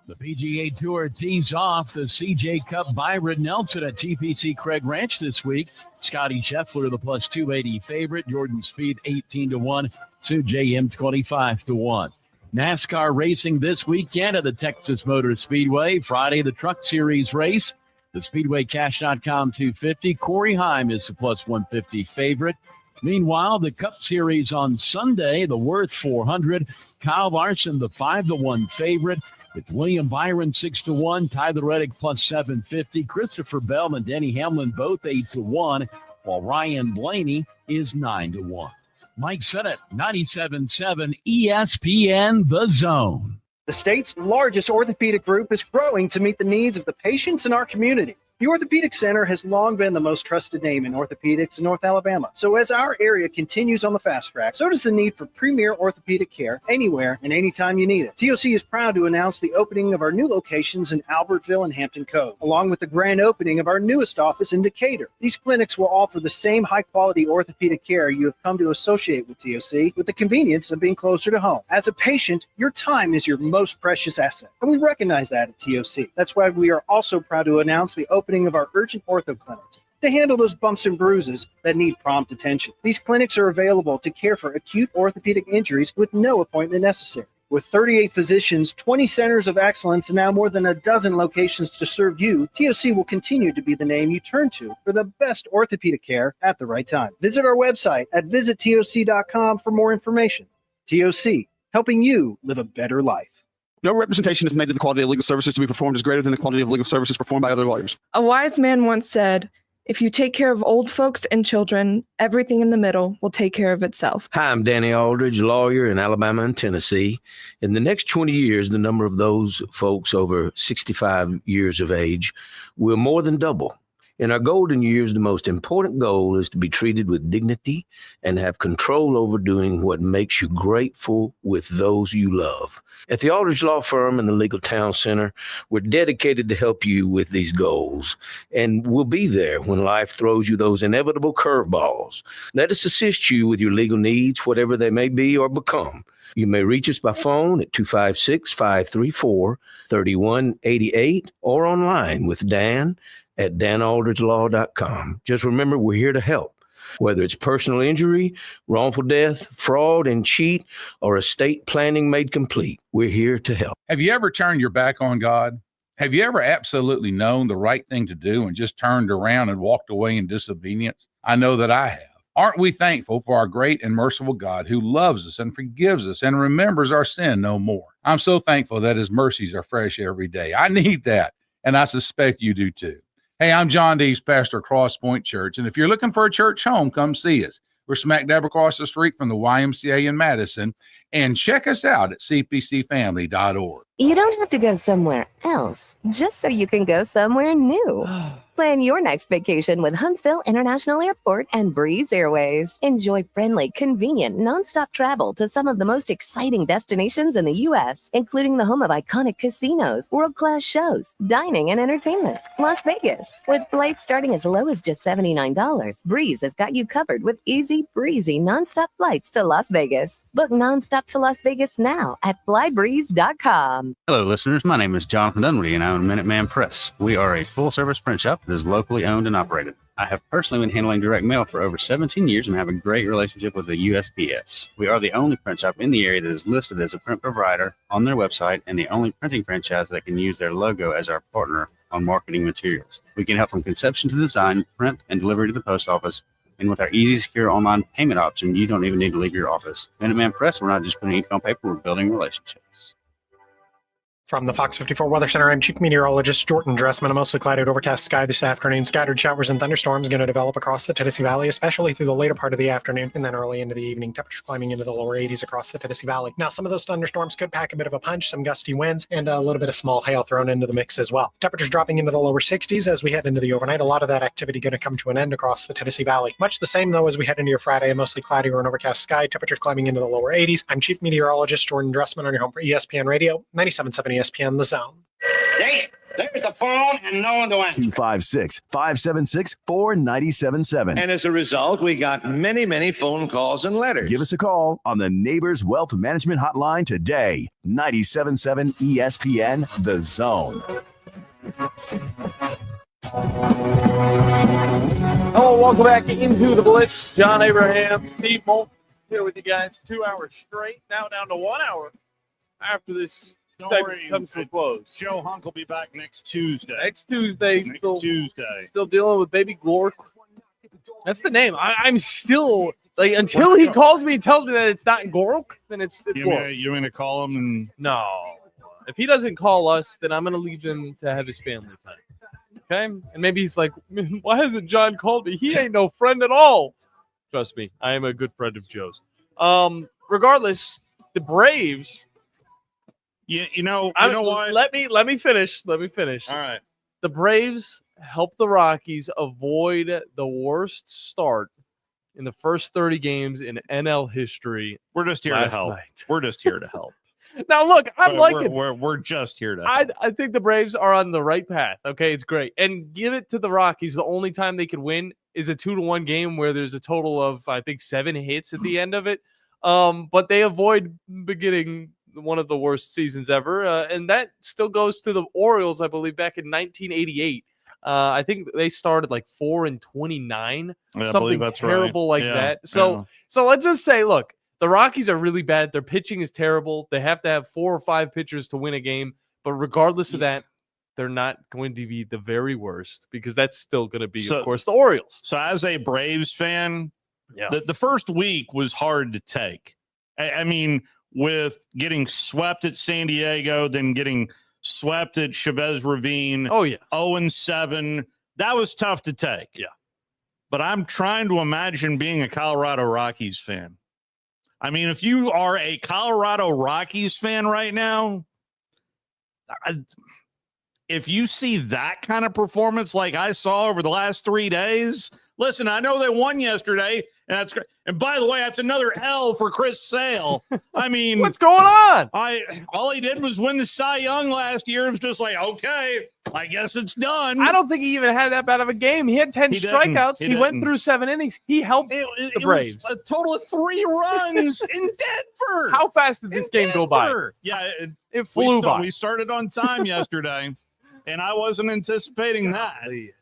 The PGA Tour tees off the CJ Cup Byron Nelson at TPC Craig Ranch this week. Scotty Scheffler, the plus 280 favorite. Jordan Spieth, 18-1. Sue JM, 25-1. NASCAR racing this weekend at the Texas Motor Speedway. Friday, the Truck Series race. The Speedway Cash.com 250. Corey Heim is the plus 150 favorite. Meanwhile, the Cup Series on Sunday, the Worth 400. Kyle Larson, the 5-1 favorite. It's William Byron 6-1, Tyler Reddick plus 750, Christopher Bell and Denny Hamlin both 8-1, while Ryan Blaney is 9-1. Mike Sennett, 97.7 ESPN The Zone. The state's largest orthopedic group is growing to meet the needs of the patients in our community. The Orthopedic Center has long been the most trusted name in orthopedics in North Alabama. So as our area continues on the fast track, so does the need for premier orthopedic care anywhere and anytime you need it. TOC is proud to announce the opening of our new locations in Albertville and Hampton Cove, along with the grand opening of our newest office in Decatur. These clinics will offer the same high-quality orthopedic care you have come to associate with TOC, with the convenience of being closer to home. As a patient, your time is your most precious asset, and we recognize that at TOC. That's why we are also proud to announce the opening of our urgent ortho clinics to handle those bumps and bruises that need prompt attention. These clinics are available to care for acute orthopedic injuries with no appointment necessary. With 38 physicians, 20 centers of excellence, and now more than a dozen locations to serve you, TOC will continue to be the name you turn to for the best orthopedic care at the right time. Visit our website at visittoc.com for more information. TOC, helping you live a better life. No representation is made that the quality of legal services to be performed is greater than the quality of legal services performed by other lawyers. A wise man once said, if you take care of old folks and children, everything in the middle will take care of itself. Hi, I'm Danny Aldridge, lawyer in Alabama and Tennessee. In the next 20 years, the number of those folks over 65 years of age will more than double. In our golden years, the most important goal is to be treated with dignity and have control over doing what makes you grateful with those you love. At the Aldridge Law Firm and the Legal Town Center, we're dedicated to help you with these goals, and we'll be there when life throws you those inevitable curveballs. Let us assist you with your legal needs, whatever they may be or become. You may reach us by phone at 256-534-3188 or online with Dan at danaldridgelaw.com. Just remember, we're here to help. Whether it's personal injury, wrongful death, fraud and cheat, or estate planning made complete, we're here to help. Have you ever turned your back on God? Have you ever absolutely known the right thing to do and just turned around and walked away in disobedience? I know that I have. Aren't we thankful for our great and merciful God who loves us and forgives us and remembers our sin no more? I'm so thankful that his mercies are fresh every day. I need that, and I suspect you do too. Hey, I'm John Dees, pastor of Cross Point Church, and if you're looking for a church home, come see us. We're smack dab across the street from the YMCA in Madison, and check us out at cpcfamily.org. You don't have to go somewhere else just so you can go somewhere new. Plan your next vacation with Huntsville International Airport and Breeze Airways. Enjoy friendly, convenient, nonstop travel to some of the most exciting destinations in the U.S., including the home of iconic casinos, world-class shows, dining, and entertainment. Las Vegas. With flights starting as low as just $79, Breeze has got you covered with easy, breezy, nonstop flights to Las Vegas. Book nonstop to Las Vegas now at flybreeze.com. Hello, listeners. My name is Jonathan Dunwoody, and I own Minuteman Press. We are a full-service print shop that is locally owned and operated. I have personally been handling direct mail for over 17 years and have a great relationship with the USPS. We are the only print shop in the area that is listed as a print provider on their website and the only printing franchise that can use their logo as our partner on marketing materials. We can help from conception to design, print, and delivery to the post office. And with our easy, secure online payment option, you don't even need to leave your office. Minuteman Press, we're not just putting ink on paper, we're building relationships. From the Fox 54 Weather Center, I'm Chief Meteorologist Jordan Dressman. A mostly cloudy, overcast sky this afternoon. Scattered showers and thunderstorms going to develop across the Tennessee Valley, especially through the later part of the afternoon and then early into the evening. Temperatures climbing into the lower 80s across the Tennessee Valley. Now, some of those thunderstorms could pack a bit of a punch, some gusty winds, and a little bit of small hail thrown into the mix as well. Temperatures dropping into the lower 60s as we head into the overnight. A lot of that activity going to come to an end across the Tennessee Valley. Much the same, though, as we head into your Friday, a mostly cloudy or an overcast sky. Temperatures climbing into the lower 80s. I'm Chief Meteorologist Jordan Dressman on your home for ESPN Radio, 97.7 ESPN, The Zone. Hey, there's the phone and no one to answer. 256-576-4977. And as a result, we got many phone calls and letters. Give us a call on the Neighbors Wealth Management Hotline today. 97.7 ESPN, The Zone. Hello, welcome back into the Blitz. John Abraham, Steve Molt here with you guys. 2 hours straight, now down to 1 hour after this segment comes to a close. Joe Hunk will be back next Tuesday. Next Tuesday. Still dealing with baby Glork. That's the name. I'm still, like, until he calls me and tells me that it's not Gork, then it's Gork. You're going to call him? And No. If he doesn't call us, then I'm going to leave him to have his family time. Okay? And maybe he's like, why hasn't John called me? He ain't no friend at all. Trust me, I am a good friend of Joe's. Regardless, the Braves. You know what? Let me finish. All right. The Braves helped the Rockies avoid the worst start in the first 30 games in NL history. We're just here to help. Night. We're just here to help. Now, look, We're just here to help. I think the Braves are on the right path. Okay, it's great. And give it to the Rockies. The only time they could win is a 2-1 game where there's a total of, I think, 7 hits at the end of it. But they avoid beginning one of the worst seasons ever. And that still goes to the Orioles, I believe, back in 1988. I think they started like 4-29, something terrible like that. So let's just say, look, the Rockies are really bad. Their pitching is terrible. They have to have 4 or 5 pitchers to win a game. But regardless of that, they're not going to be the very worst because that's still going to be, of course, the Orioles. So as a Braves fan, the first week was hard to take. I mean, with getting swept at San Diego, then getting swept at Chavez Ravine. 0-7. That was tough to take. Yeah. But I'm trying to imagine being a Colorado Rockies fan. I mean, if you are a Colorado Rockies fan right now, if you see that kind of performance like I saw over the last 3 days, listen, I know they won yesterday, and that's great. And by the way, that's another L for Chris Sale. I mean, what's going on? All he did was win the Cy Young last year. It was just like, okay, I guess it's done. I don't think he even had that bad of a game. He had 10 strikeouts. He went through 7 innings. He helped the Braves. A total of 3 runs in Denver. How fast did this game go by? Yeah, it flew by. We started on time yesterday. And I wasn't anticipating that.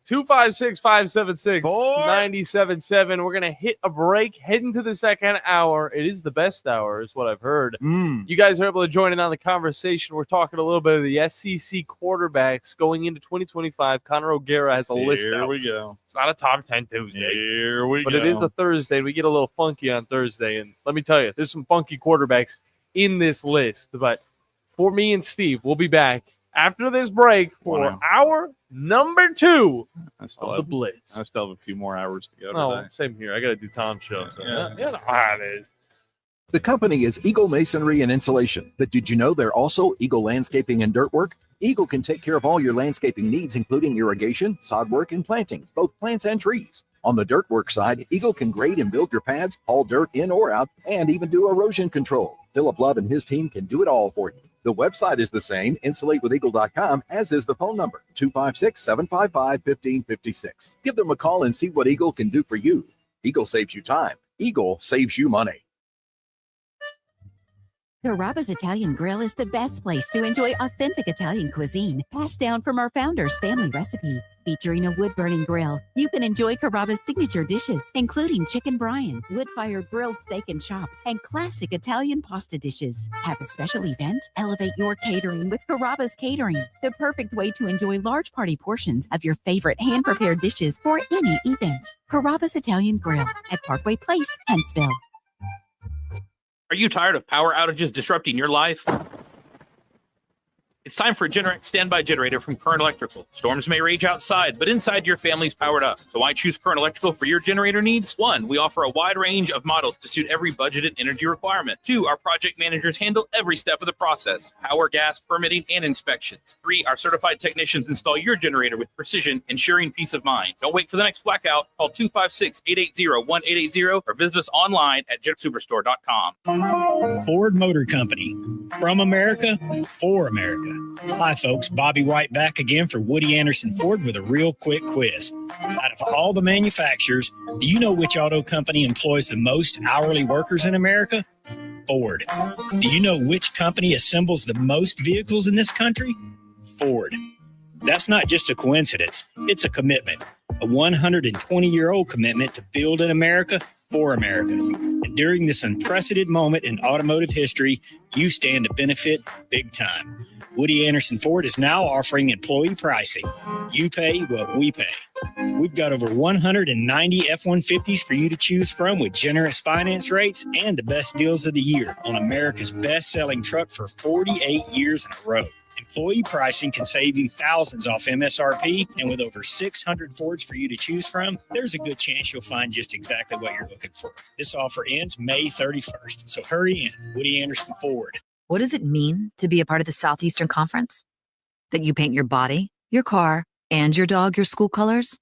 256-576-97.7. We're going to hit a break, head into the second hour. It is the best hour, is what I've heard. You guys are able to join in on the conversation. We're talking a little bit of the SEC quarterbacks going into 2025. Connor O'Gara has a list out. Here we go. It's not a top 10 Tuesday. Here we go. But it is a Thursday. We get a little funky on Thursday. And let me tell you, there's some funky quarterbacks in this list. But for me and Steve, we'll be back after this break for hour number 2 of the Blitz. I still have a few more hours to go Oh, today. same here. I got to do Tom's show. So. The company is Eagle Masonry and Insulation. But did you know they're also Eagle Landscaping and Dirt Work? Eagle can take care of all your landscaping needs, including irrigation, sod work, and planting, both plants and trees. On the dirt work side, Eagle can grade and build your pads, haul dirt in or out, and even do erosion control. Philip Love and his team can do it all for you. The website is the same, insulatewitheagle.com, as is the phone number, 256-755-1556. Give them a call and see what Eagle can do for you. Eagle saves you time. Eagle saves you money. Carrabba's Italian Grill is the best place to enjoy authentic Italian cuisine, passed down from our founders' family recipes. Featuring a wood-burning grill, you can enjoy Carrabba's signature dishes, including chicken brine, wood-fired grilled steak and chops, and classic Italian pasta dishes. Have a special event? Elevate your catering with Carrabba's Catering, the perfect way to enjoy large party portions of your favorite hand-prepared dishes for any event. Carrabba's Italian Grill at Parkway Place, Huntsville. Are you tired of power outages disrupting your life? It's time for a Generac standby generator from Current Electrical. Storms may rage outside, but inside your family's powered up. So why choose Current Electrical for your generator needs? 1, we offer a wide range of models to suit every budgeted energy requirement. 2, our project managers handle every step of the process: power, gas, permitting, and inspections. 3, our certified technicians install your generator with precision, ensuring peace of mind. Don't wait for the next blackout. Call 256-880-1880 or visit us online at jetsuperstore.com. Ford Motor Company. From America, for America. Hi, folks. Bobby White back again for Woody Anderson Ford with a real quick quiz. Out of all the manufacturers, do you know which auto company employs the most hourly workers in America? Ford. Do you know which company assembles the most vehicles in this country? Ford. That's not just a coincidence. It's a commitment. A 120-year-old commitment to build in America for America. And during this unprecedented moment in automotive history, you stand to benefit big time. Woody Anderson Ford is now offering employee pricing. You pay what we pay. We've got over 190 F-150s for you to choose from with generous finance rates and the best deals of the year on America's best-selling truck for 48 years in a row. Employee pricing can save you thousands off MSRP, and with over 600 Fords for you to choose from, there's a good chance you'll find just exactly what you're looking for. This offer ends May 31st, so hurry in. Woody Anderson Ford. What does it mean to be a part of the Southeastern Conference? That you paint your body, your car, and your dog your school colors?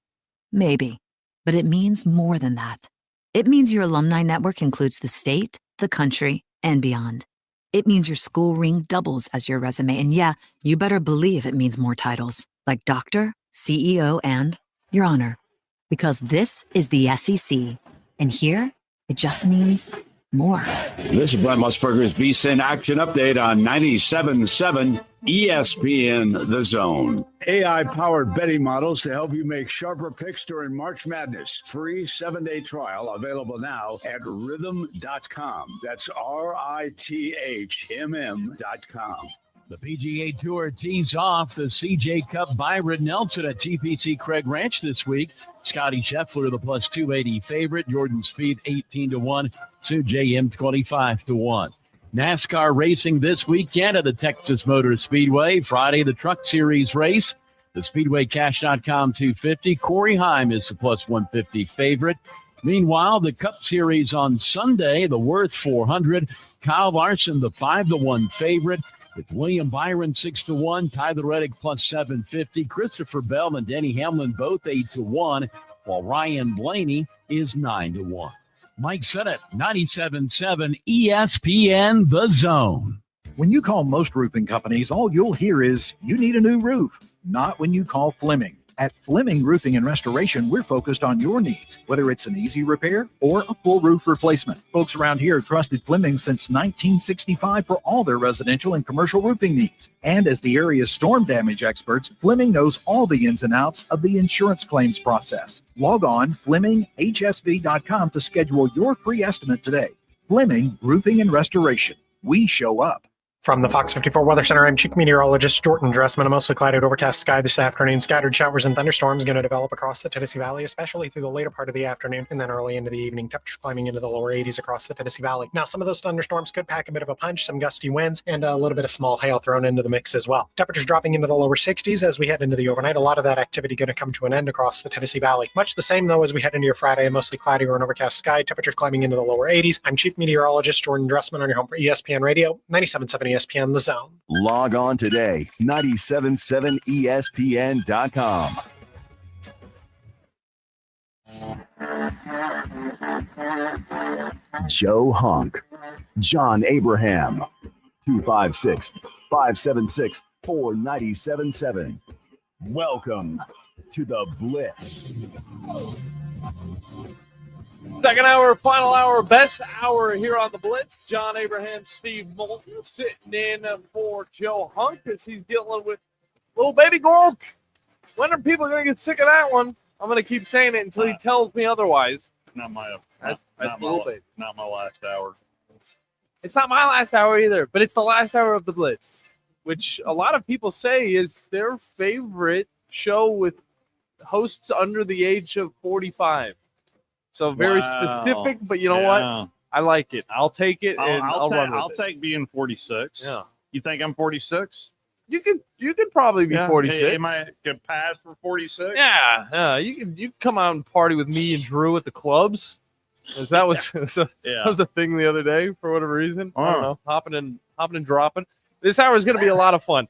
Maybe, but it means more than that. It means your alumni network includes the state, the country, and beyond. It means your school ring doubles as your resume, and yeah, you better believe it means more titles, like doctor, CEO, and your honor. Because this is the SEC, and here, it just means more. This is Brent Musburger's VSIN Action Update on 97.7 ESPN The Zone. AI-powered betting models to help you make sharper picks during March Madness. Free 7-day trial available now at rhythm.com. That's RITHMM.com. The PGA Tour tees off the CJ Cup Byron Nelson at TPC Craig Ranch this week. Scotty Scheffler, the plus 280 favorite. Jordan Spieth, 18-1. Sue JM, 25-1. NASCAR racing this weekend at the Texas Motor Speedway. Friday, the Truck Series race. The SpeedwayCash.com 250. Corey Heim is the plus 150 favorite. Meanwhile, the Cup Series on Sunday, the Worth 400. Kyle Larson, the 5-1 favorite. With William Byron 6-1, Tyler Reddick plus 750, Christopher Bell and Denny Hamlin both 8-1, while Ryan Blaney is 9-1. Mike Sennett, 97.7 ESPN The Zone. When you call most roofing companies, all you'll hear is, you need a new roof. Not when you call Fleming. At Fleming Roofing and Restoration, we're focused on your needs, whether it's an easy repair or a full roof replacement. Folks around here have trusted Fleming since 1965 for all their residential and commercial roofing needs. And as the area's storm damage experts, Fleming knows all the ins and outs of the insurance claims process. Log on FlemingHSV.com to schedule your free estimate today. Fleming Roofing and Restoration. We show up. From the Fox 54 Weather Center, I'm Chief Meteorologist Jordan Dressman. A mostly clouded overcast sky this afternoon. Scattered showers and thunderstorms going to develop across the Tennessee Valley, especially through the later part of the afternoon and then early into the evening. Temperatures climbing into the lower 80s across the Tennessee Valley. Now, some of those thunderstorms could pack a bit of a punch, some gusty winds, and a little bit of small hail thrown into the mix as well. Temperatures dropping into the lower 60s as we head into the overnight. A lot of that activity going to come to an end across the Tennessee Valley. Much the same, though, as we head into your Friday, a mostly cloudy or an overcast sky. Temperatures climbing into the lower 80s. I'm Chief Meteorologist Jordan Dressman on your home for ESPN Radio, 97.7 ESPN The Zone. Log on today, 977ESPN.com. Joe Hunk, John Abraham, 256-576-4977. Welcome to the Blitz. Second hour, final hour, best hour here on the Blitz. John Abraham, Steve Moulton sitting in for Joe Hunk as he's dealing with little baby Gork. When are people going to get sick of that one? I'm going to keep saying it until he tells me otherwise. Not my That's not little my baby. not my last hour. It's not my last hour either, but it's the last hour of the Blitz, which a lot of people say is their favorite show with hosts under the age of 45. So very specific, but you know what? I like it. I'll take it, and I'll run with it. I'll take being 46. Yeah. You think I'm 46? You could probably be 46. Am I could pass for 46? Yeah, you can come out and party with me and Drew at the clubs. That was a thing the other day for whatever reason. I don't know, hopping and dropping. This hour is going to be a lot of fun.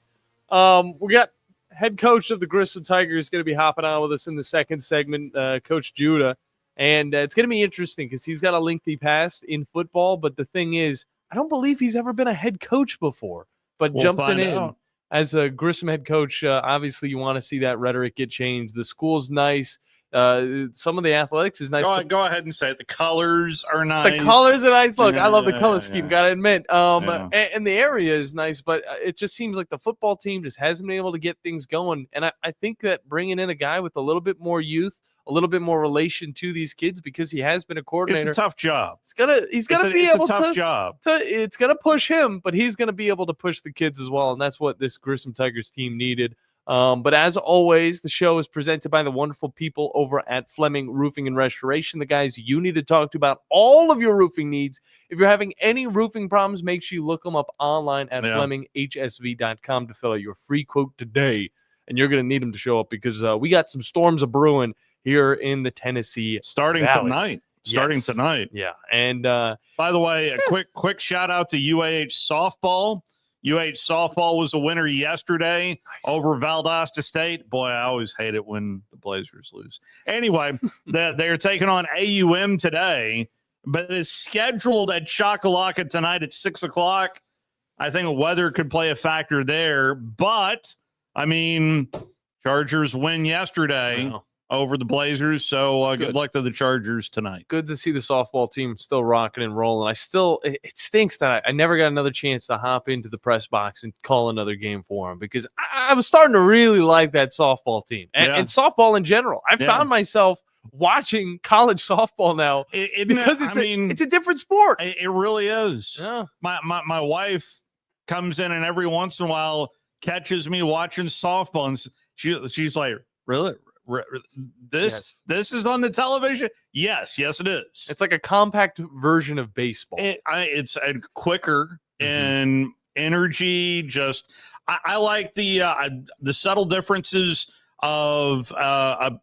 We got head coach of the Grissom Tigers going to be hopping on with us in the second segment, Coach Judah, and it's going to be interesting because he's got a lengthy past in football. But the thing is, I don't believe he's ever been a head coach before. But jumping in as a Grissom head coach, obviously you want to see that rhetoric get changed. The school's nice. Some of the athletics is nice. Go ahead and say it. The colors are nice. The colors are nice. Look, I love the color scheme. Got to admit. And the area is nice, but it just seems like the football team just hasn't been able to get things going. And I think that bringing in a guy with a little bit more youth, a little bit more relation to these kids, because he has been a coordinator. It's a tough job. He's gonna be able to. It's a tough job. It's gonna push him, but he's gonna be able to push the kids as well, and that's what this Grissom Tigers team needed. But as always, the show is presented by the wonderful people over at Fleming Roofing and Restoration, the guys you need to talk to about all of your roofing needs. If you're having any roofing problems, make sure you look them up online at FlemingHSV.com to fill out your free quote today. And you're going to need them to show up because we got some storms a brewing here in the Tennessee Starting Valley. tonight. Yeah. And by the way, a quick shout out to UAH softball. UAH softball was a winner yesterday over Valdosta State. Boy, I always hate it when the Blazers lose. Anyway, they're taking on AUM today, but it's scheduled at Chocolaca tonight at 6 o'clock. I think weather could play a factor there, but I mean, Chargers win yesterday over the Blazers, so good luck to the Chargers tonight. Good to see the softball team still rocking and rolling. It stinks that I never got another chance to hop into the press box and call another game for them because I was starting to really like that softball team and softball in general. I found myself watching college softball now because it's a different sport. It really is. Yeah. My wife comes in and every once in a while catches me watching softball, and she's like, "Really? This is on the television?" Yes, it is. It's like a compact version of baseball. It's quicker and energy. Just I like the subtle differences of a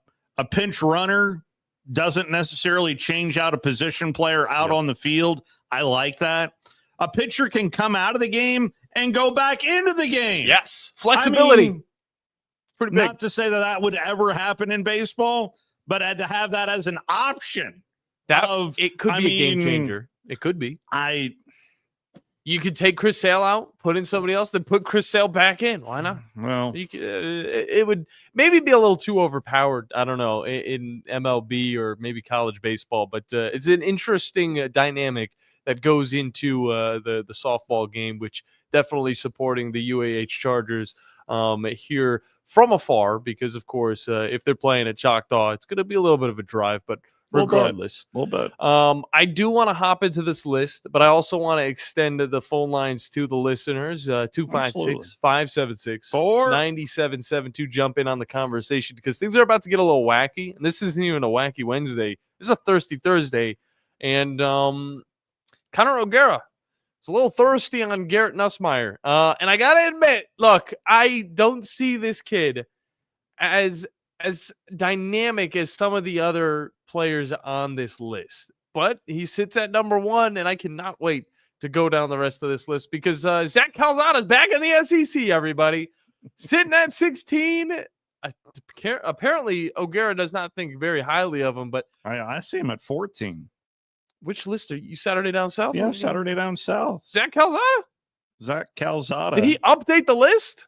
pinch runner doesn't necessarily change out a position player out on the field. I like that. A pitcher can come out of the game and go back into the game. Yes, flexibility. I mean, pretty big. Not to say that would ever happen in baseball, but to have that as an option. It could be a game changer. It could be. You could take Chris Sale out, put in somebody else, then put Chris Sale back in. Why not? Well, it would maybe be a little too overpowered. I don't know, in MLB or maybe college baseball, but it's an interesting dynamic that goes into the softball game, which definitely supporting the UAH Chargers here from afar, because of course, if they're playing at Choctaw, it's going to be a little bit of a drive, but regardless, I do want to hop into this list, but I also want to extend the phone lines to the listeners, 256-576-9772. Jump in on the conversation because things are about to get a little wacky, and this isn't even a wacky Wednesday. This is a thirsty Thursday, and Connor O'Gara is a little thirsty on Garrett Nussmeier. And I got to admit, look, I don't see this kid as dynamic as some of the other players on this list. But he sits at number one, and I cannot wait to go down the rest of this list because Zach Calzada's back in the SEC, everybody. Sitting at 16. Apparently, O'Gara does not think very highly of him, but I see him at 14. Which list are you? Saturday Down South? Yeah, Saturday Down South. Zach Calzada? Zach Calzada. Did he update the list?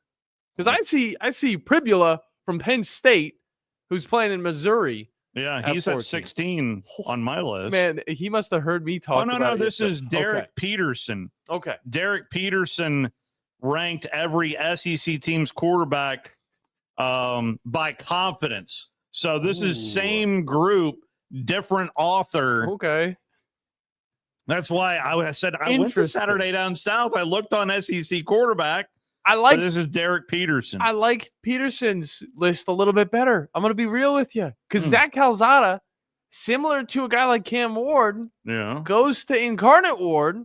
Because I see Pribula from Penn State, who's playing in Missouri. Yeah, he's at 16 on my list. Man, he must have heard me talk about it. This is Derek Peterson. Okay. Derek Peterson ranked every SEC team's quarterback by confidence. So this is same group, different author. Okay. That's why I said I went to Saturday Down South. I looked on SEC quarterback. This is Derek Peterson. I like Peterson's list a little bit better. I'm going to be real with you because Zach Calzada, similar to a guy like Cam Ward, goes to Incarnate Ward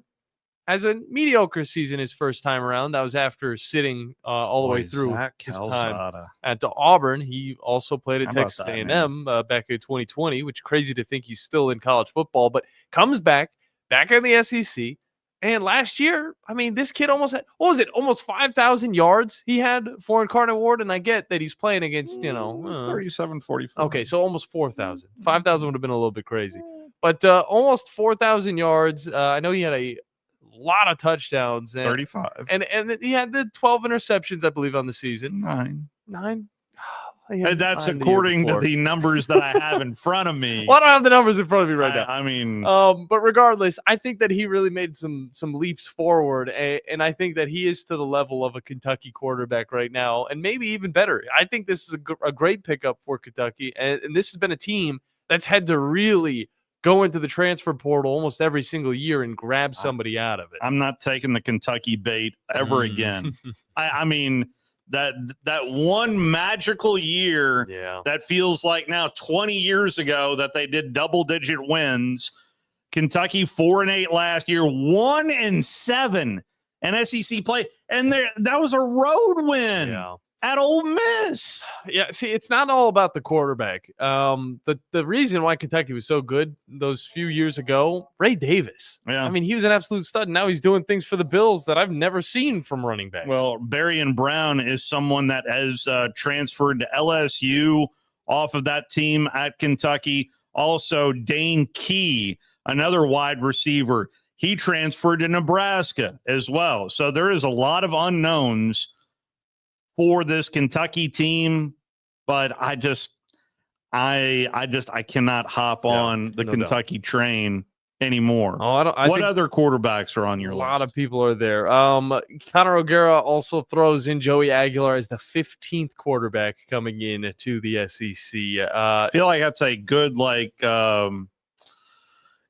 has a mediocre season his first time around. That was after sitting all the way through Zach his Calzada. time at Auburn. He also played at How about Texas that, A&M back in 2020, which is crazy to think he's still in college football, but comes back in the SEC. And last year, I mean, this kid almost had, what was it, almost 5,000 yards he had for Incarnate Ward. And I get that he's playing against, 37-44. Okay, so almost 4,000. 5,000 would have been a little bit crazy. But almost 4,000 yards. I know he had a lot of touchdowns. 35. And he had the 12 interceptions, I believe, on the season. 9. And that's according to the numbers that I have in front of me. Well, I don't have the numbers in front of me right now. I mean, but regardless, I think that he really made some leaps forward, and I think that he is to the level of a Kentucky quarterback right now, and maybe even better. I think this is a great pickup for Kentucky, and this has been a team that's had to really go into the transfer portal almost every single year and grab somebody out of it. I'm not taking the Kentucky bait ever again. I mean, that one magical year that feels like now 20 years ago that they did double-digit wins. Kentucky 4-8 last year, 1-7 in SEC play, and that was a road win at Ole Miss. Yeah, see, it's not all about the quarterback. The reason why Kentucky was so good those few years ago, Ray Davis. Yeah. I mean, he was an absolute stud. And now he's doing things for the Bills that I've never seen from running backs. Well, Barry Brown is someone that has transferred to LSU off of that team at Kentucky. Also, Dane Key, another wide receiver, he transferred to Nebraska as well. So there is a lot of unknowns for this Kentucky team, but I cannot hop on the Kentucky train anymore. What other quarterbacks are on your list? A lot of people are there. Conor O'Gara also throws in Joey Aguilar as the 15th quarterback coming in to the SEC. I feel like that's a good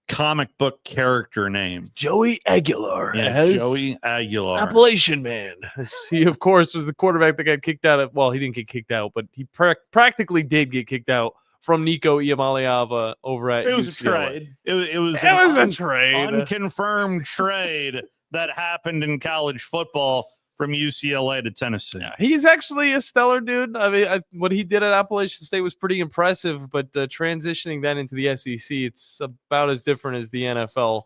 comic book character name. Joey Aguilar. Yeah, Joey Aguilar. Appalachian man. He, of course, was the quarterback that got kicked out of, well, he didn't get kicked out, but he practically did get kicked out from Nico Iamaleava over at It was UCLA. a trade. It was a trade. Unconfirmed trade that happened in college football from UCLA to Tennessee. Yeah, he's actually a stellar dude. I mean, what he did at Appalachian State was pretty impressive, but transitioning that into the SEC, it's about as different as the NFL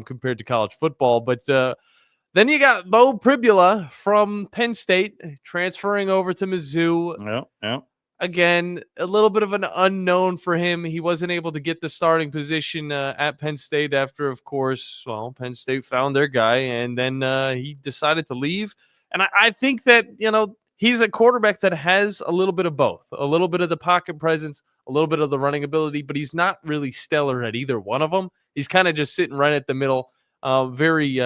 compared to college football. But then you got Bo Pribula from Penn State transferring over to Mizzou. Yeah. Again, a little bit of an unknown for him. He wasn't able to get the starting position at Penn State after, of course, Penn State found their guy, and then he decided to leave. And I think that, he's a quarterback that has a little bit of both, a little bit of the pocket presence, a little bit of the running ability, but he's not really stellar at either one of them. He's kind of just sitting right at the middle, very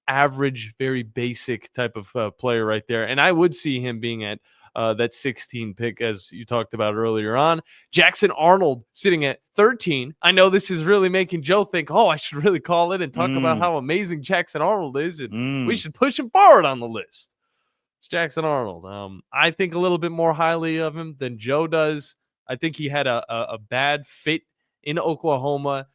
average, very basic type of player right there. And I would see him being at that 16 pick, as you talked about earlier on. Jackson Arnold sitting at 13. I know this is really making Joe think, I should really call in and talk about how amazing Jackson Arnold is, and we should push him forward on the list. It's Jackson Arnold. I think a little bit more highly of him than Joe does. I think he had a bad fit in Oklahoma.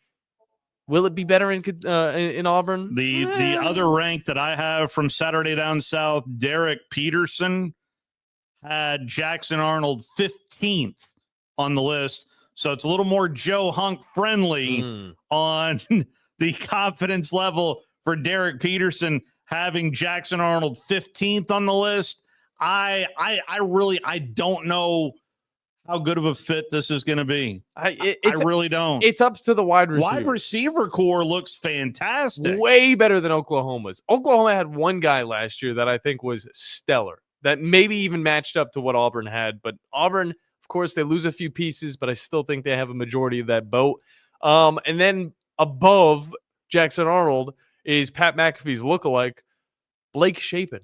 Will it be better in Auburn? The other rank that I have from Saturday Down South, Derek Peterson, had Jackson Arnold 15th on the list. So it's a little more Joe Hunk friendly on the confidence level for Derek Peterson having Jackson Arnold 15th on the list. I don't know how good of a fit this is going to be. I really don't. It's up to the wide receiver. Wide receiver core looks fantastic. Way better than Oklahoma's. Oklahoma had one guy last year that I think was stellar, that maybe even matched up to what Auburn had. But Auburn, of course, they lose a few pieces, but I still think they have a majority of that boat. And then above Jackson Arnold is Pat McAfee's lookalike, Blake Shapen.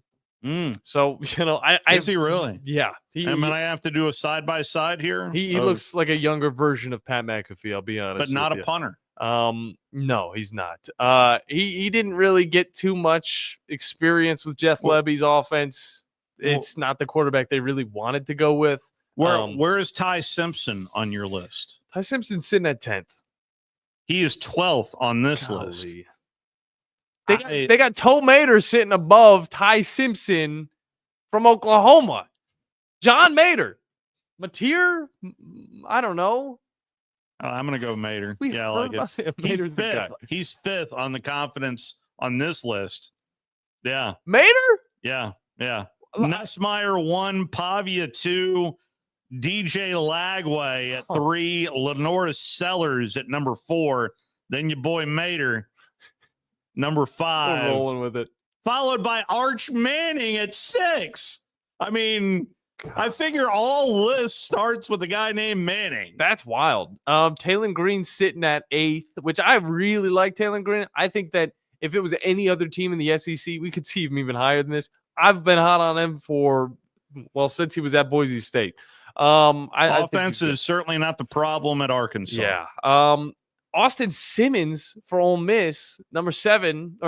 So, is he really? Yeah. I have to do a side-by-side here? He looks like a younger version of Pat McAfee, I'll be honest. But not a punter. No, he's not. He didn't really get too much experience with Jeff Lebby's offense. It's not the quarterback they really wanted to go with. Where is Ty Simpson on your list? Ty Simpson's sitting at 10th. He is 12th on this list. They got Toe Mater sitting above Ty Simpson from Oklahoma. John Mater. Mateer? I don't know. I'm going to go Mater. We Yeah, I like heard about it. him. Mater's the guy. He's fifth on the confidence on this list. Yeah. Mater? Yeah. Nussmeyer 1, Pavia 2, DJ Lagway at 3, Lenora Sellers at number 4. Then your boy Mater, number 5. We're rolling with it. Followed by Arch Manning at 6. I mean, I figure all list starts with a guy named Manning. That's wild. Taylon Green sitting at 8th, which I really like Taylon Green. I think that if it was any other team in the SEC, we could see him even higher than this. I've been hot on him since he was at Boise State. Offense is certainly not the problem at Arkansas. Yeah. Austin Simmons for Ole Miss, number 13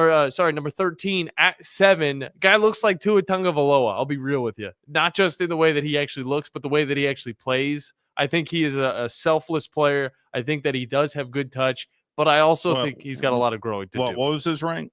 at 7. Guy looks like Tua Tagovailoa. I'll be real with you. Not just in the way that he actually looks, but the way that he actually plays. I think he is a selfless player. I think that he does have good touch, but I also think he's got a lot of growing to do. What was his rank?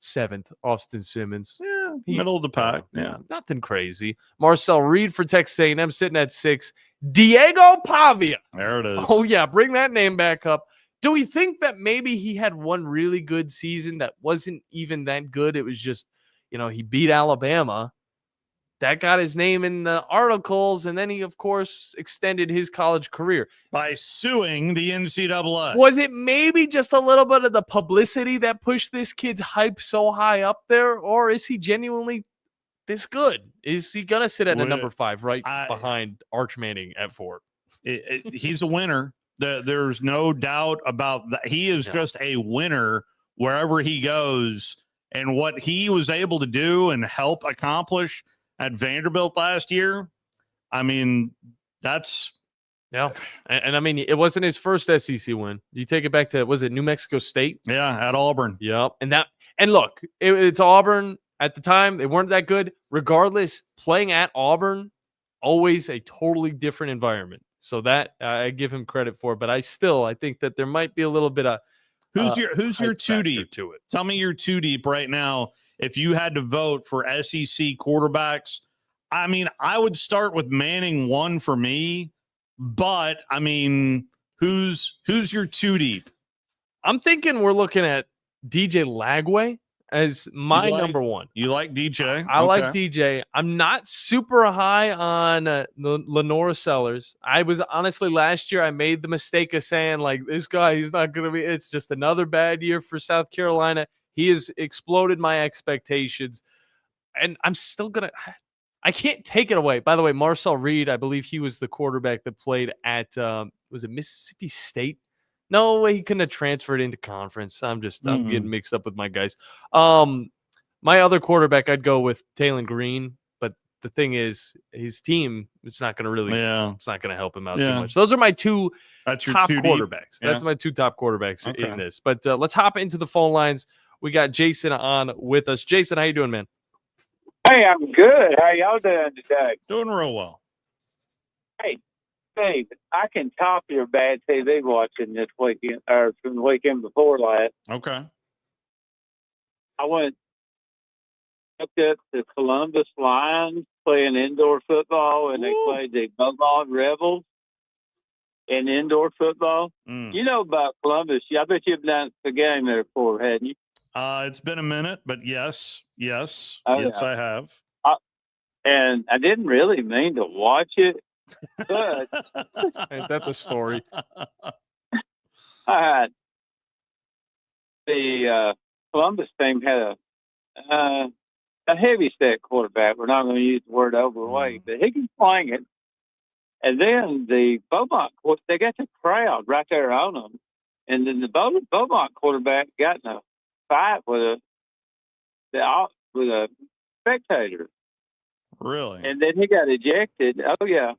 7th, Austin Simmons. Yeah, middle of the pack. Yeah, nothing crazy. Marcel Reed for Texas A&M sitting at 6. Diego Pavia. There it is. Oh, yeah. Bring that name back up. Do we think that maybe he had one really good season that wasn't even that good? It was just, he beat Alabama. That got his name in the articles, and then he, of course, extended his college career. By suing the NCAA. Was it maybe just a little bit of the publicity that pushed this kid's hype so high up there, or is he genuinely this good? Is he going to sit at a number 5 behind Arch Manning at 4? He's a winner. There's no doubt about that. He is just a winner wherever he goes. And what he was able to do and help accomplish at Vanderbilt last year, I mean, that's... Yeah. And I mean, it wasn't his first SEC win. You take it back to, was it New Mexico State? Yeah, at Auburn. Yep. And look, it's Auburn. At the time, they weren't that good. Regardless, playing at Auburn, always a totally different environment. So that I give him credit for, but I think that there might be a little bit of who's your 2 deep to it. Tell me your 2 deep right now. If you had to vote for SEC quarterbacks, I mean, I would start with Manning 1 for me, but I mean, who's your 2 deep? I'm thinking we're looking at DJ Lagway as my number 1. You like DJ? I like DJ. I'm not super high on Lenora Sellers. I was honestly last year, I made the mistake of saying, like, this guy, he's not going to be, it's just another bad year for South Carolina. He has exploded my expectations. And I'm still going to, I can't take it away. By the way, Marcel Reed, I believe he was the quarterback that played at, was it Mississippi State? No way, he couldn't have transferred into conference. I'm getting mixed up with my guys. My other quarterback, I'd go with Taylon Green, but the thing is, his team, it's not going to it's not going to help him out too much. Those are my two top quarterbacks. That's my 2 top quarterbacks in this. But let's hop into the phone lines. We got Jason on with us. Jason, how you doing, man? Hey, I'm good. How y'all doing today? Doing real well. Hey, Dave, I can top your bad TV watching this weekend, or from the weekend before last. Okay. I looked up the Columbus Lions playing indoor football, and they played the Beaumont Rebels in indoor football. You know about Columbus. I bet you've done the game there before, hadn't you? It's been a minute, but yes, I have. And I didn't really mean to watch it, but ain't that the story? The Columbus team had a heavy set quarterback. We're not going to use the word overweight, but he can sling it. And then the Beaumont, they got the crowd right there on them. And then the Beaumont quarterback got in a fight with a spectator. Really? And then he got ejected. Oh, yeah.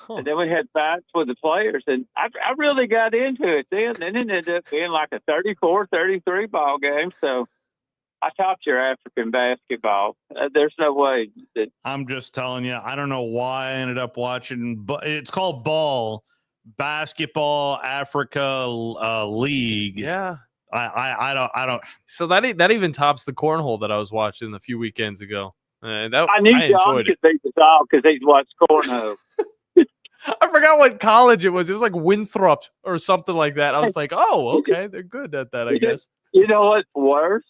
And then we had fights with the players. And I really got into it then. And it ended up being like a 34-33 ball game. So I topped your African basketball. There's no way that. I'm just telling you, I don't know why I ended up watching, but it's called Basketball Africa League. Yeah. I don't. So that even tops the cornhole that I was watching a few weekends ago. I knew John enjoyed could it. beat us all because he's watched cornhole. I forgot what college it was. It was like Winthrop or something like that. I was like, oh, okay, they're good at that, I guess. You know what's worse?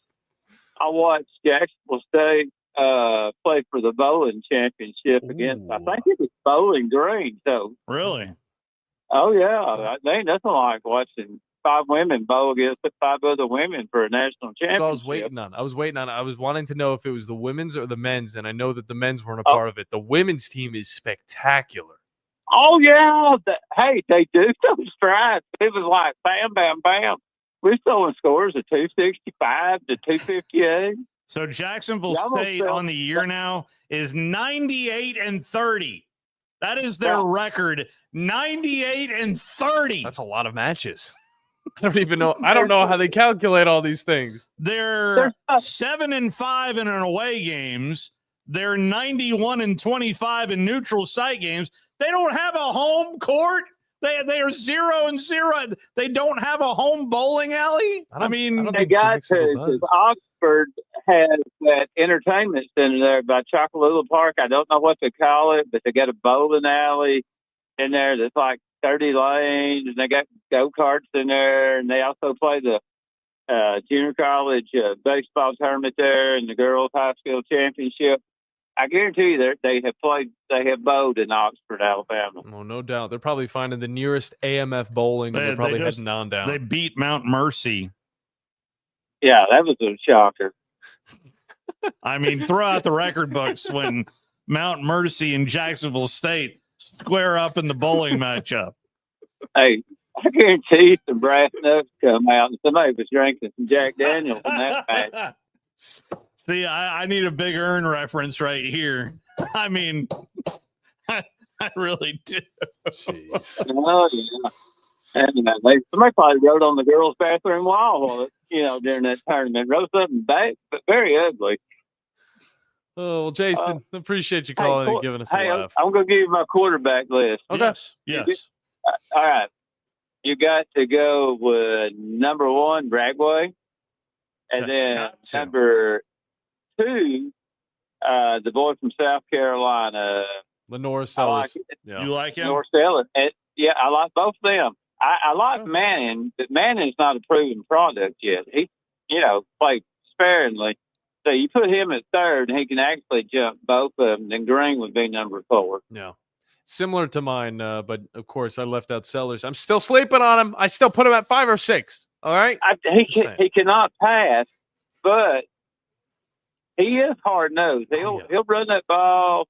I watched Jacksonville State play for the bowling championship against, I think it was Bowling Green. So really, oh yeah, there ain't nothing like watching 5 women bowl against 5 other women for a national championship. So I was waiting on. I was wanting to know if it was the women's or the men's, and I know that the men's weren't a part of it. The women's team is spectacular. Oh yeah, hey, they do those strides. It was like bam, bam, bam. We're throwing scores of 265 to 258. So Jacksonville State on the year now is 98-30. That is their record, 98-30. That's a lot of matches. I don't even know. I don't know how they calculate all these things. They're 7-5 in away games. They're 91-25 in neutral site games. They don't have a home court. They are 0-0. They don't have a home bowling alley. I mean, they got to because Oxford has that entertainment center there by Chocolate Park. I don't know what to call it, but they got a bowling alley in there that's like 30 lanes, and they got go-karts in there, and they also play the junior college baseball tournament there and the girls high school championship. I guarantee you they have bowled in Oxford, Alabama. Oh, no doubt. They're probably finding the nearest AMF bowling, and they're probably heading on down. They beat Mount Mercy. Yeah, that was a shocker. I mean, throw out the record books when Mount Mercy and Jacksonville State square up in the bowling matchup. Hey, I guarantee some brass knucks come out and somebody was drinking some Jack Daniels in that match. See, I need a Big Earn reference right here. I mean, I really do. Jeez. Oh, yeah. And somebody probably wrote on the girls' bathroom wall, during that tournament. Wrote something back, but very ugly. Oh, well, Jason, appreciate you calling and giving us a laugh. I'm going to give you my quarterback list. Okay. Yes. All right. You got to go with number 1, Bragway. And then number 2, the boy from South Carolina. Lenore Sellers. You like him? Lenore Sellers. Yeah, I like both of them. I like Manning, but Manning's not a proven product yet. He, played sparingly. So you put him at 3rd, and he can actually jump both of them. Then Green would be number 4. Yeah. Similar to mine, but of course I left out Sellers. I'm still sleeping on him. I still put him at 5 or 6. All right. He cannot pass, but he is hard nosed. He'll run that ball,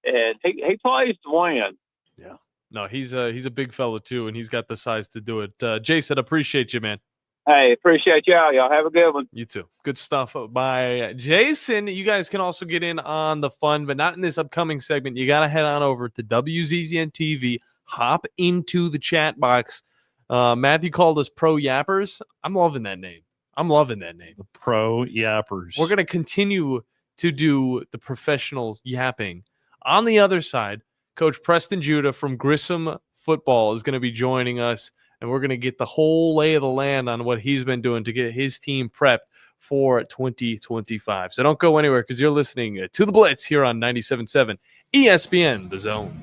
and he plays to win. Yeah. No, he's a big fella too, and he's got the size to do it. Jason, appreciate you, man. Hey, appreciate y'all. Y'all have a good one. You too. Good stuff by Jason. You guys can also get in on the fun, but not in this upcoming segment. You got to head on over to WZZN TV, hop into the chat box. Matthew called us Pro Yappers. I'm loving that name. The Pro Yappers. We're going to continue to do the professional yapping. On the other side, Coach Preston Judah from Grissom Football is going to be joining us, and we're going to get the whole lay of the land on what he's been doing to get his team prepped for 2025. So don't go anywhere because you're listening to The Blitz here on 97.7 ESPN, The Zone.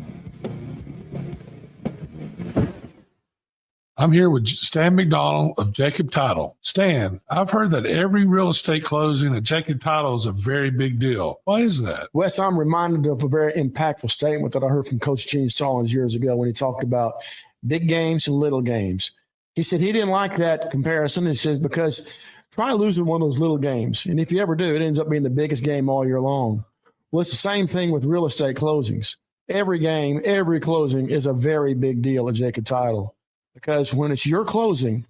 I'm here with Stan McDonald of Jacob Title. Stan, I've heard that every real estate closing at Jacob Title is a very big deal. Why is that? Wes, I'm reminded of a very impactful statement that I heard from Coach Gene Stallings years ago when he talked about big games and little games. He said he didn't like that comparison. He says, because try losing one of those little games. And if you ever do, it ends up being the biggest game all year long. Well, it's the same thing with real estate closings. Every game, every closing is a very big deal at Jacob Title. Because when it's your closing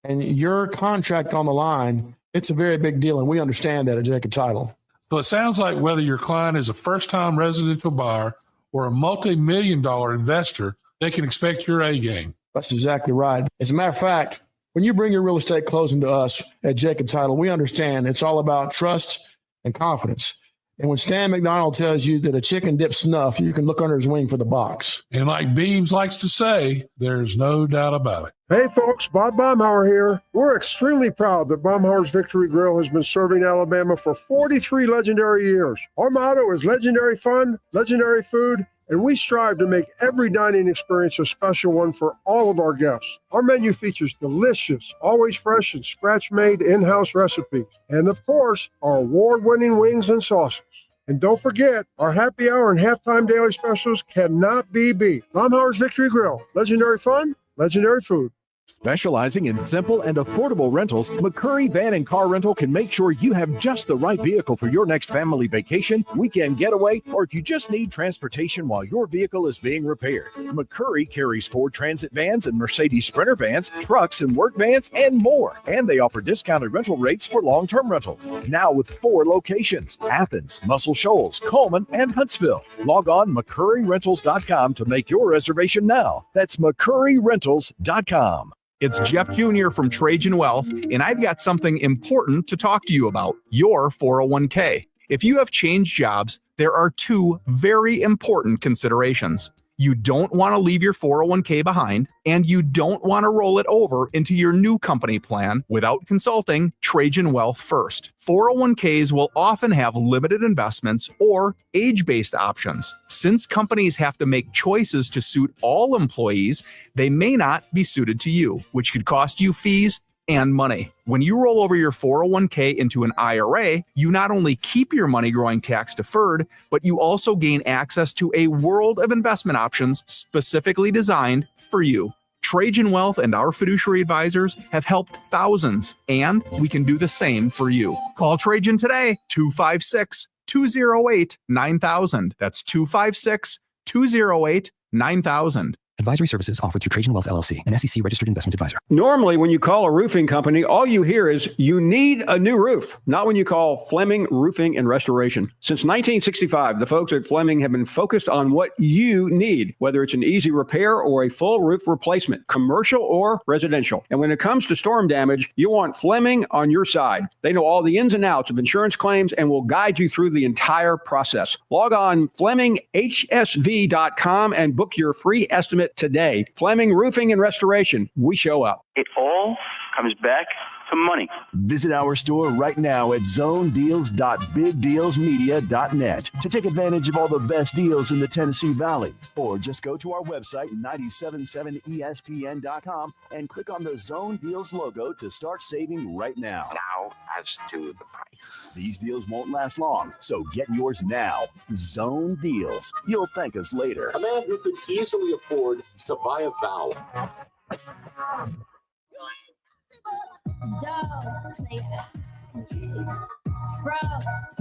and your contract on the line, it's a very big deal, and we understand that at Jacob Title. So it sounds like whether your client is a first-time residential buyer or a multi-million-dollar investor, they can expect your A game. That's exactly right. As a matter of fact, when you bring your real estate closing to us at Jacob Title, we understand it's all about trust and confidence. And when Stan McDonald tells you that a chicken dips snuff, you can look under his wing for the box. And like Beebs likes to say, there's no doubt about it. Hey folks, Bob Baumhauer here. We're extremely proud that Baumhauer's Victory Grill has been serving Alabama for 43 legendary years. Our motto is legendary fun, legendary food, and we strive to make every dining experience a special one for all of our guests. Our menu features delicious, always fresh and scratch-made in-house recipes. And of course, our award-winning wings and sauces. And don't forget, our happy hour and halftime daily specials cannot be beat. Baumhauer's Victory Grill, legendary fun, legendary food. Specializing in simple and affordable rentals, McCurry Van and Car Rental can make sure you have just the right vehicle for your next family vacation, weekend getaway, or if you just need transportation while your vehicle is being repaired. McCurry carries Ford Transit vans and Mercedes Sprinter vans, trucks and work vans, and more. And they offer discounted rental rates for long-term rentals. Now with 4 locations: Athens, Muscle Shoals, Coleman, and Huntsville. Log on McCurryRentals.com to make your reservation now. That's McCurryRentals.com. It's Jeff Jr. from Trajan Wealth, and I've got something important to talk to you about: your 401k. If you have changed jobs, there are 2 very important considerations. You don't want to leave your 401k behind, and you don't want to roll it over into your new company plan without consulting Trajan Wealth first. 401ks will often have limited investments or age-based options. Since companies have to make choices to suit all employees, they may not be suited to you, which could cost you fees and money. When you roll over your 401k into an IRA, you not only keep your money growing tax deferred, but you also gain access to a world of investment options specifically designed for you. Trajan Wealth and our fiduciary advisors have helped thousands, and we can do the same for you. Call Trajan today, 256-208-9000. That's 256-208-9000. Advisory services offered through Trajan Wealth LLC, an SEC registered investment advisor. Normally, when you call a roofing company, all you hear is you need a new roof. Not when you call Fleming Roofing and Restoration. Since 1965, the folks at Fleming have been focused on what you need, whether it's an easy repair or a full roof replacement, commercial or residential. And when it comes to storm damage, you want Fleming on your side. They know all the ins and outs of insurance claims and will guide you through the entire process. Log on FlemingHSV.com and book your free estimate today. Fleming Roofing and Restoration. We show up. It all comes back to money. Visit our store right now at zonedeals.bigdealsmedia.net to take advantage of all the best deals in the Tennessee Valley. Or just go to our website, 977ESPN.com, and click on the Zone Deals logo to start saving right now. Now, as to the price. These deals won't last long, so get yours now. Zone Deals. You'll thank us later. A man who could easily afford to buy a vowel.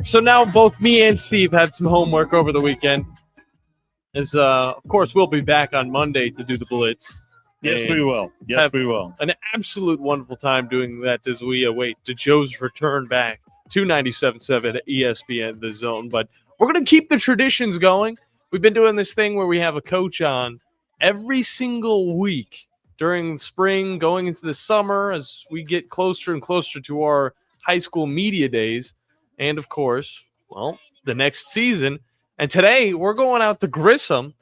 So now both me and Steve had some homework over the weekend. As of course, we'll be back on Monday to do the Blitz. Yes, we will. Yes, we will. An absolute wonderful time doing that as we await Joe's return back to 97.7 at ESPN The Zone. But we're going to keep the traditions going. We've been doing this thing where we have a coach on every single week during spring, going into the summer, as we get closer and closer to our high school media days. And, of course, well, the next season. And today, we're going out to Grissom.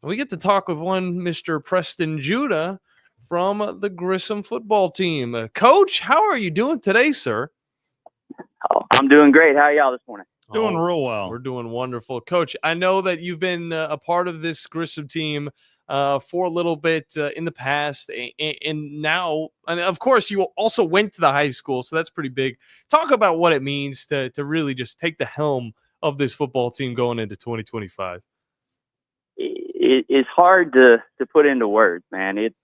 We get to talk with one Mr. Preston Judah from the Grissom football team. Coach, how are you doing today, sir? Oh, I'm doing great. How are y'all this morning? Doing real well. We're doing wonderful. Coach, I know that you've been a part of this Grissom team for a little bit in the past, and now, and of course, you also went to the high school, so that's pretty big. Talk about what it means to really just take the helm of this football team going into 2025. It's hard to put into words, man. It's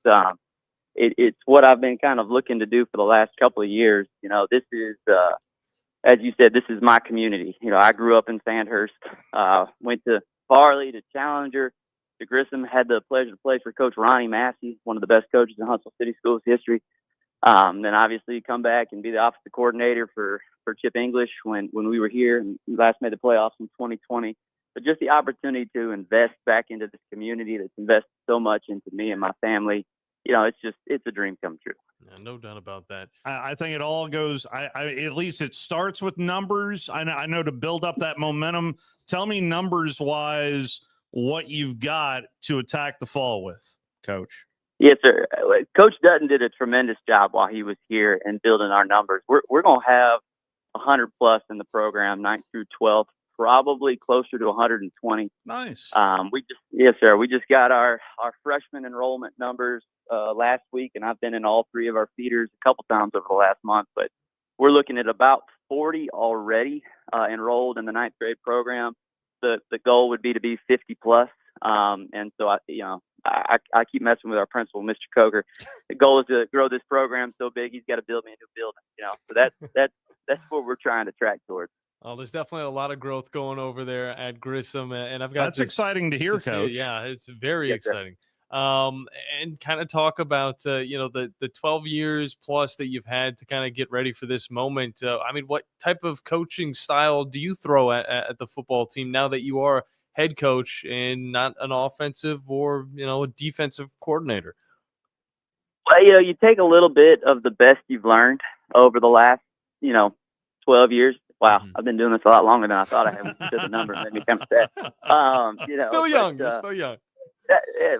what I've been kind of looking to do for the last couple of years. You know, this is, as you said, this is my community. You know, I grew up in Sandhurst, went to Farley, to Challenger, to Grissom, had the pleasure to play for Coach Ronnie Massey, one of the best coaches in Huntsville City Schools history. Then obviously come back and be the offensive coordinator for Chip English when we were here and last made the playoffs in 2020. But just the opportunity to invest back into this community that's invested so much into me and my family it's a dream come true. Yeah, no doubt about that. I think it all goes. At least it starts with numbers. I know to build up that momentum. Tell me numbers wise what you've got to attack the fall with, Coach. Yes, sir. Coach Dutton did a tremendous job while he was here in building our numbers. We're going to have 100 plus in the program, 9th through 12th, probably closer to 120. Nice. Yes, sir. We just got our freshman enrollment numbers last week, and I've been in all 3 of our feeders a couple times over the last month, but we're looking at about 40 already enrolled in the 9th grade program. The goal would be to be 50 plus. And so I keep messing with our principal, Mr. Coger. The goal is to grow this program so big he's got to build me a new building. So that's what we're trying to track towards. Oh, there's definitely a lot of growth going over there at Grissom, and I've got that's exciting to hear, Coach. Yeah, it's very exciting. And kind of talk about the 12 years plus that you've had to kind of get ready for this moment. What type of coaching style do you throw at the football team now that you are head coach and not an offensive or a defensive coordinator? Well, you take a little bit of the best you've learned over the last 12 years. Wow, I've been doing this a lot longer than I thought I had. When you said the number, it made me kind of sad. Still young. You're still young.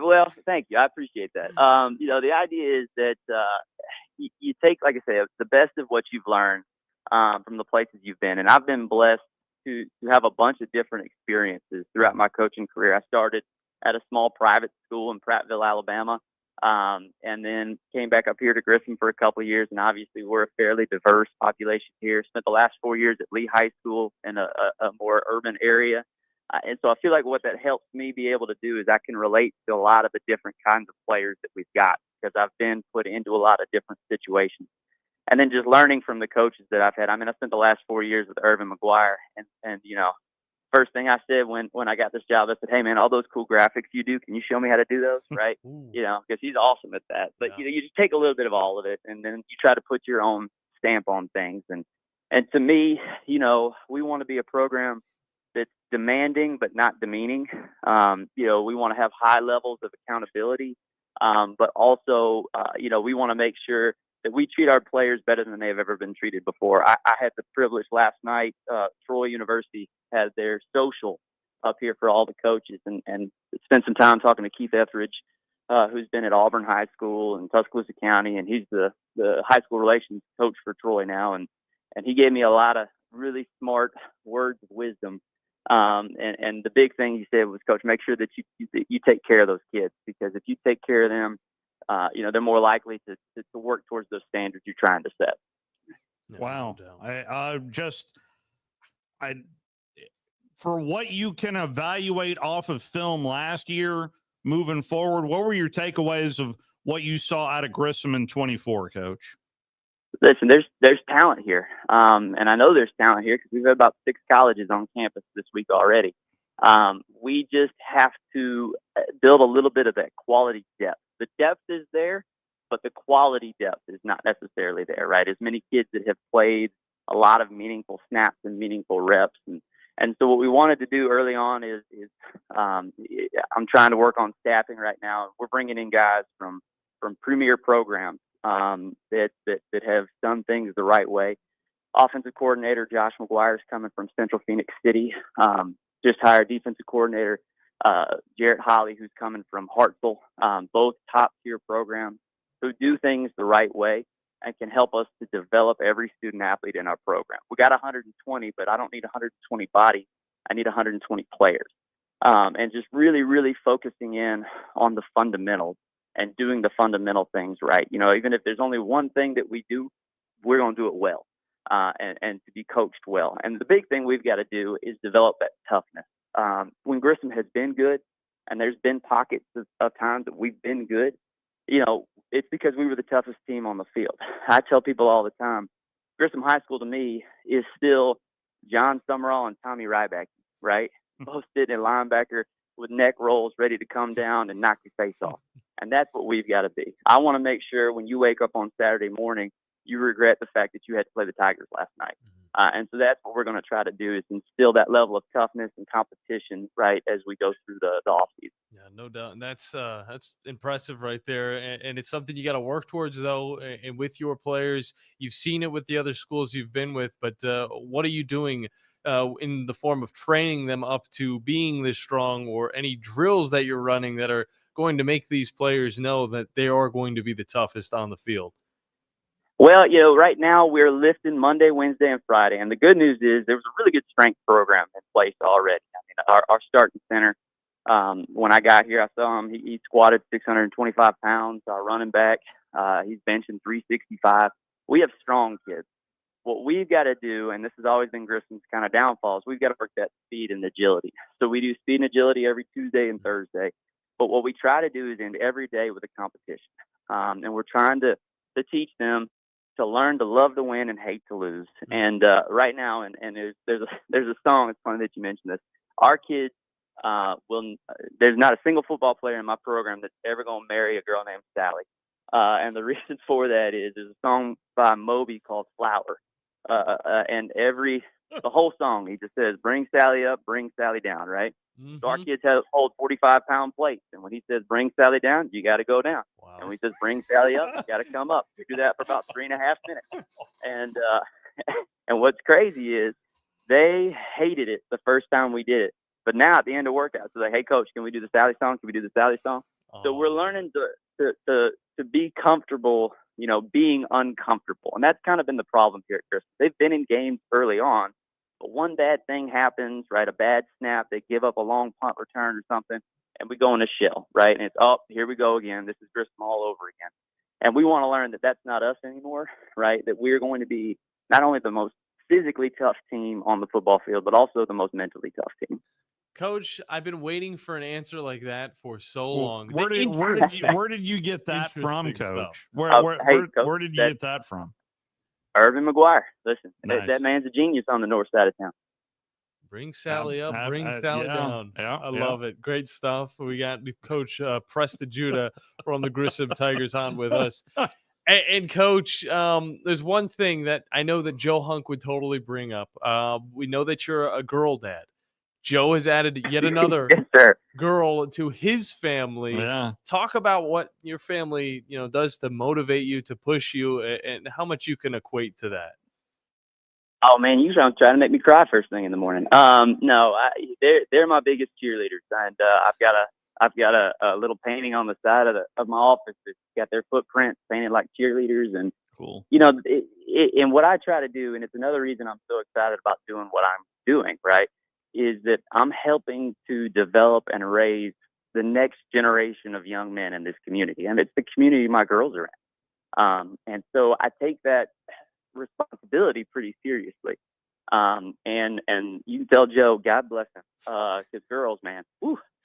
Well, thank you. I appreciate that. The idea is that you take, like I say, the best of what you've learned from the places you've been. And I've been blessed to have a bunch of different experiences throughout my coaching career. I started at a small private school in Prattville, Alabama, and then came back up here to Grissom for a couple of years. And obviously, we're a fairly diverse population here. Spent the last 4 years at Lee High School in a more urban area. And so I feel like what that helps me be able to do is I can relate to a lot of the different kinds of players that we've got because I've been put into a lot of different situations. And then just learning from the coaches that I've had. I spent the last 4 years with Irvin McGuire. And first thing I said when I got this job, I said, hey, man, all those cool graphics you do, can you show me how to do those? Right? Because he's awesome at that. But, you just take a little bit of all of it, and then you try to put your own stamp on things. And to me, we want to be a program that's demanding but not demeaning. We want to have high levels of accountability, but also, we want to make sure that we treat our players better than they've ever been treated before. I had the privilege last night, Troy University had their social up here for all the coaches and spent some time talking to Keith Etheridge, who's been at Auburn High School in Tuscaloosa County, and he's the high school relations coach for Troy now. And he gave me a lot of really smart words of wisdom. And the big thing he said was, Coach, make sure that you take care of those kids, because if you take care of them, they're more likely to work towards those standards you're trying to set. Wow. For what you can evaluate off of film last year moving forward, what were your takeaways of what you saw out of Grissom in 24, Coach? Listen, there's talent here. And I know there's talent here because we've had about 6 colleges on campus this week already. We just have to build a little bit of that quality depth. The depth is there, but the quality depth is not necessarily there, right? As many kids that have played a lot of meaningful snaps and meaningful reps. And so what we wanted to do early on is I'm trying to work on staffing right now. We're bringing in guys from premier programs that have done things the right way. Offensive coordinator Josh McGuire is coming from Central Phoenix City. Just hired defensive coordinator Jarrett Holly, who's coming from Hartsville. Both top-tier programs who do things the right way and can help us to develop every student athlete in our program. We got 120, but I don't need 120 bodies. I need 120 players. And just really, really focusing in on the fundamentals and doing the fundamental things right. Even if there's only one thing that we do, we're going to do it well and to be coached well. And the big thing we've got to do is develop that toughness. When Grissom has been good, and there's been pockets of times that we've been good, it's because we were the toughest team on the field. I tell people all the time, Grissom High School to me is still John Summerall and Tommy Ryback, right? Both sitting in linebacker with neck rolls ready to come down and knock your face off. And that's what we've got to be. I want to make sure when you wake up on Saturday morning, you regret the fact that you had to play the Tigers last night. And so that's what we're going to try to do, is instill that level of toughness and competition, right, as we go through the offseason. Yeah, no doubt. And that's impressive right there. And it's something you got to work towards, though. And with your players, you've seen it with the other schools you've been with. But what are you doing in the form of training them up to being this strong, or any drills that you're running that are going to make these players know that they are going to be the toughest on the field? Well, right now we're lifting Monday, Wednesday, and Friday. And the good news is there was a really good strength program in place already. I mean, our starting center, when I got here, I saw him. He squatted 625 pounds. Our running back, he's benching 365. We have strong kids. What we've got to do, and this has always been Grissom's kind of downfalls, we've got to work that speed and agility. So we do speed and agility every Tuesday and Thursday. But what we try to do is end every day with a competition. And we're trying to teach them to learn to love to win and hate to lose. And right now, and there's a song. It's funny that you mentioned this. Our kids there's not a single football player in my program that's ever going to marry a girl named Sally. And the reason for that is there's a song by Moby called Flower. And the whole song, he just says, bring Sally up, bring Sally down, right? Mm-hmm. So our kids hold 45-pound plates. And when he says, bring Sally down, you got to go down. Wow. And when he says, bring Sally up, you got to come up. You do that for about 3.5 minutes. And and what's crazy is they hated it the first time we did it. But now at the end of workouts, they're like, hey, coach, can we do the Sally song? Can we do the Sally song? Oh. So we're learning to be comfortable, being uncomfortable. And that's kind of been the problem here at Grissom. They've been in games early on, but one bad thing happens, right? A bad snap, they give up a long punt return or something, and we go in a shell, right? And it's, here we go again. This is Grissom all over again. And we want to learn that that's not us anymore, right? That we're going to be not only the most physically tough team on the football field, but also the most mentally tough team. Coach, I've been waiting for an answer like that for so long. Where did you get that from, Coach? Where did you get that from? Irvin McGuire. Listen, nice. that man's a genius on the north side of town. Bring Sally up, bring Sally down. I love it. Great stuff. We got Coach Preston Judah from the Grissom Tigers on with us. And Coach, there's one thing that I know that Joe Hunk would totally bring up. We know that you're a girl dad. Joe has added yet another girl to his family. Yeah. Talk about what your family, does to motivate you, to push you, and how much you can equate to that. Oh man, you trying to make me cry first thing in the morning. No, they're my biggest cheerleaders, and I've got a little painting on the side of my office that's got their footprints painted like cheerleaders, and cool. And what I try to do, and it's another reason I'm so excited about doing what I'm doing, right, is that I'm helping to develop and raise the next generation of young men in this community, and it's the community my girls are in. And so I take that responsibility pretty seriously. And you can tell Joe, God bless him, because girls, man,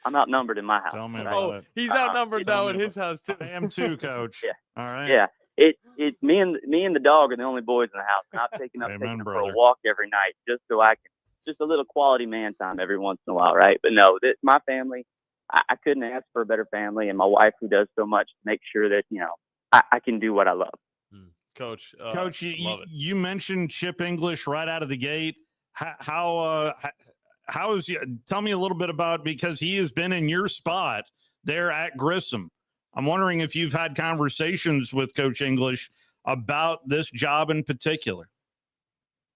I'm outnumbered in my house. Tell me about it. He's outnumbered now in his house too. I am too, Coach. Yeah. All right. Yeah. It's me and the dog are the only boys in the house. And I've taken them for a walk every night just so I can, just a little quality man time every once in a while, right? But no, my family, I couldn't ask for a better family, and my wife who does so much to make sure that, I can do what I love. Coach, you mentioned Chip English right out of the gate. How is tell me a little bit about, because he has been in your spot there at Grissom. I'm wondering if you've had conversations with Coach English about this job in particular.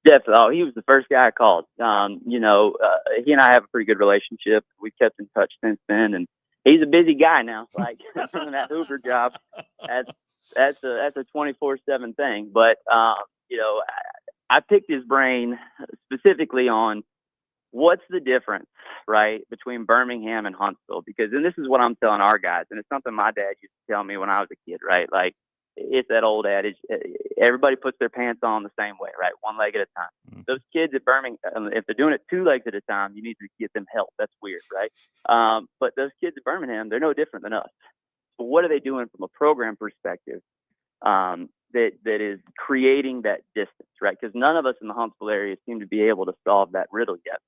Definitely. Oh, he was the first guy I called. He and I have a pretty good relationship. We've kept in touch since then, and he's a busy guy now. Like that Hoover job, that's a 24/7 thing. But I picked his brain specifically on what's the difference, right, between Birmingham and Huntsville? And this is what I'm telling our guys, and it's something my dad used to tell me when I was a kid, right? Like, it's that old adage, everybody puts their pants on the same way, right? One leg at a time. Mm-hmm. Those kids at Birmingham, if they're doing it 2 legs at a time, you need to get them help. That's weird, right? But those kids at Birmingham, they're no different than us. So what are they doing from a program perspective that is creating that distance, right? Because none of us in the Huntsville area seem to be able to solve that riddle yet.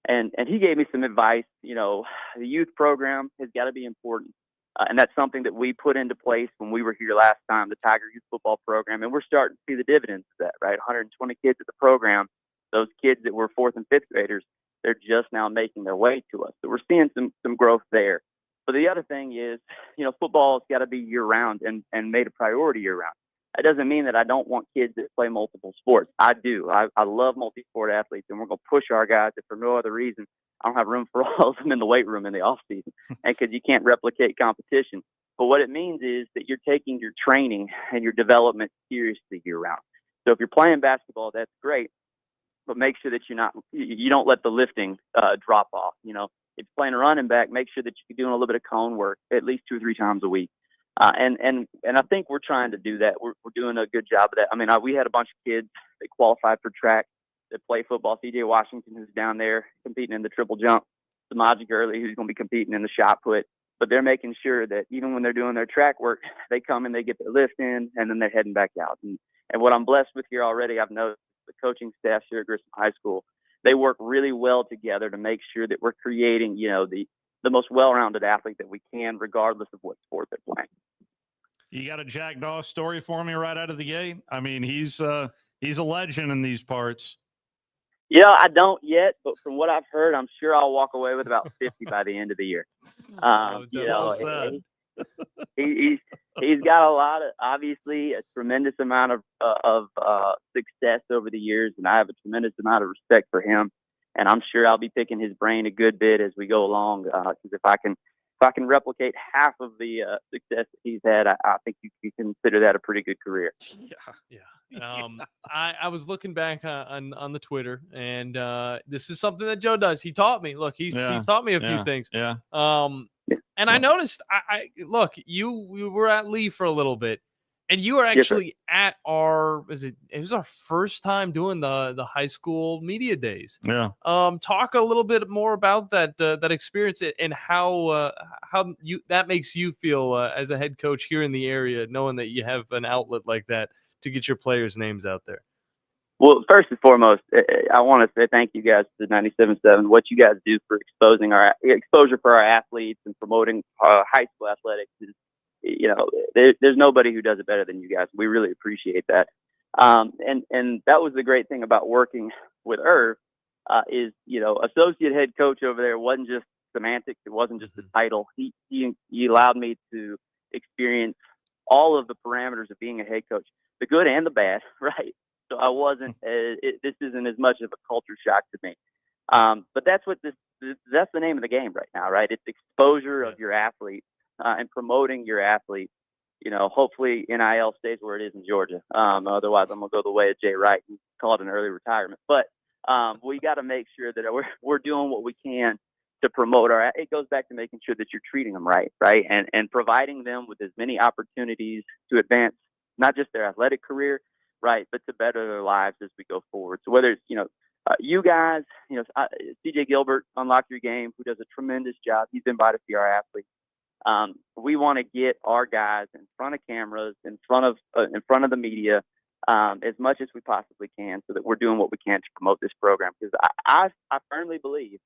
And he gave me some advice. The youth program has got to be important. And that's something that we put into place when we were here last time, the Tiger Youth Football Program. And we're starting to see the dividends of that, right? 120 kids at the program. Those kids that were 4th and 5th graders, they're just now making their way to us. So we're seeing some growth there. But the other thing is, football's got to be year-round and made a priority year-round. That doesn't mean that I don't want kids that play multiple sports. I do. I love multi-sport athletes, and we're going to push our guys if for no other reason. I don't have room for all of them in the weight room in the off-season, and because you can't replicate competition. But what it means is that you're taking your training and your development seriously year-round. So if you're playing basketball, that's great, but make sure that you don't let the lifting drop off. If you're playing a running back, make sure that you're doing a little bit of cone work at least 2 or 3 times a week. And I think we're trying to do that. We're doing a good job of that. I mean, we had a bunch of kids that qualified for track that play football. CJ Washington, who's down there competing in the triple jump. Samaji Gurley, who's going to be competing in the shot put. But they're making sure that even when they're doing their track work, they come and they get their lift in, and then they're heading back out. And what I'm blessed with here already, I've noticed the coaching staff here at Grissom High School, they work really well together to make sure that we're creating, the most well-rounded athlete that we can, regardless of what sport they're playing. You got a Jack Doss story for me right out of the gate? I mean, he's a legend in these parts. Yeah, I don't yet, but from what I've heard, I'm sure I'll walk away with about 50 by the end of the year. He's got obviously a tremendous amount of success over the years, and I have a tremendous amount of respect for him. And I'm sure I'll be picking his brain a good bit as we go along. Because if I can replicate half of the success that he's had, I think you can consider that a pretty good career. Yeah. I was looking back on the Twitter, and this is something that Joe does. He taught me. Look, he's taught me a few things. Yeah. And I noticed. I look. We were at Lee for a little bit, and you were actually at our. It was our first time doing the high school media days. Yeah. Talk a little bit more about that experience and how that makes you feel as a head coach here in the area, knowing that you have an outlet like that to get your players' names out there. Well, first and foremost, I want to say thank you guys to 97.7. What you guys do for exposure for our athletes and promoting high school athletics is, there's nobody who does it better than you guys. We really appreciate that. And that was the great thing about working with Irv is, associate head coach over there wasn't just semantics. It wasn't just the title. He allowed me to experience all of the parameters of being a head coach, the good and the bad, right? So I wasn't. This isn't as much of a culture shock to me, but that's the name of the game right now, right? It's exposure of your athlete and promoting your athlete. Hopefully NIL stays where it is in Georgia. Otherwise, I'm gonna go the way of Jay Wright and call it an early retirement. But we got to make sure that we're doing what we can to promote our. It goes back to making sure that you're treating them right, and providing them with as many opportunities to advance not just their athletic career, right, but to better their lives as we go forward. So whether it's, you guys, CJ Gilbert, Unlock Your Game, who does a tremendous job. He's been by to see our athletes. We want to get our guys in front of cameras, in front of the media, as much as we possibly can, so that we're doing what we can to promote this program. Because I firmly believe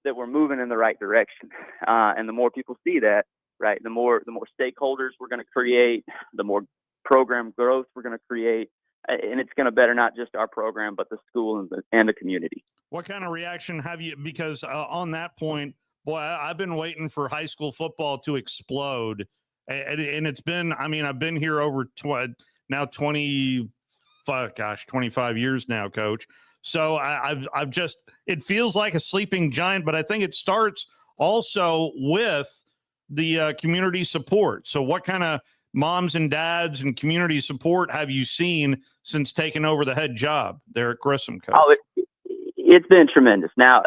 that we're moving in the right direction, and the more people see that, right, the more stakeholders we're going to create, the more program growth we're going to create, and it's going to better not just our program, but the school and the community. What kind of reaction have you? Because on that point, boy, I've been waiting for high school football to explode, and it's been. I mean, I've been here over 25 years now, Coach. So I've just. It feels like a sleeping giant, but I think it starts also with the community support. So what kind of moms and dads and community support have you seen since taking over the head job there at Grissom, Coach? Oh, it's been tremendous. Now,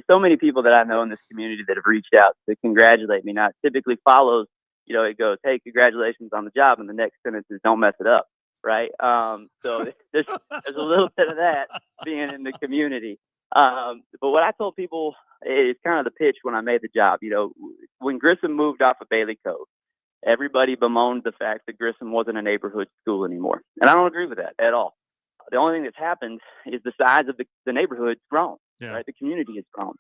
so many people that I know in this community that have reached out to congratulate me. Now, it typically follows, it goes, hey, congratulations on the job. And the next sentence is, don't mess it up. Right. So there's a little bit of that being in the community. But what I told people is kind of the pitch when I made the job. When Grissom moved off of Bailey Cove, everybody bemoaned the fact that Grissom wasn't a neighborhood school anymore. And I don't agree with that at all. The only thing that's happened is the size of the neighborhood's grown, right? The community has grown.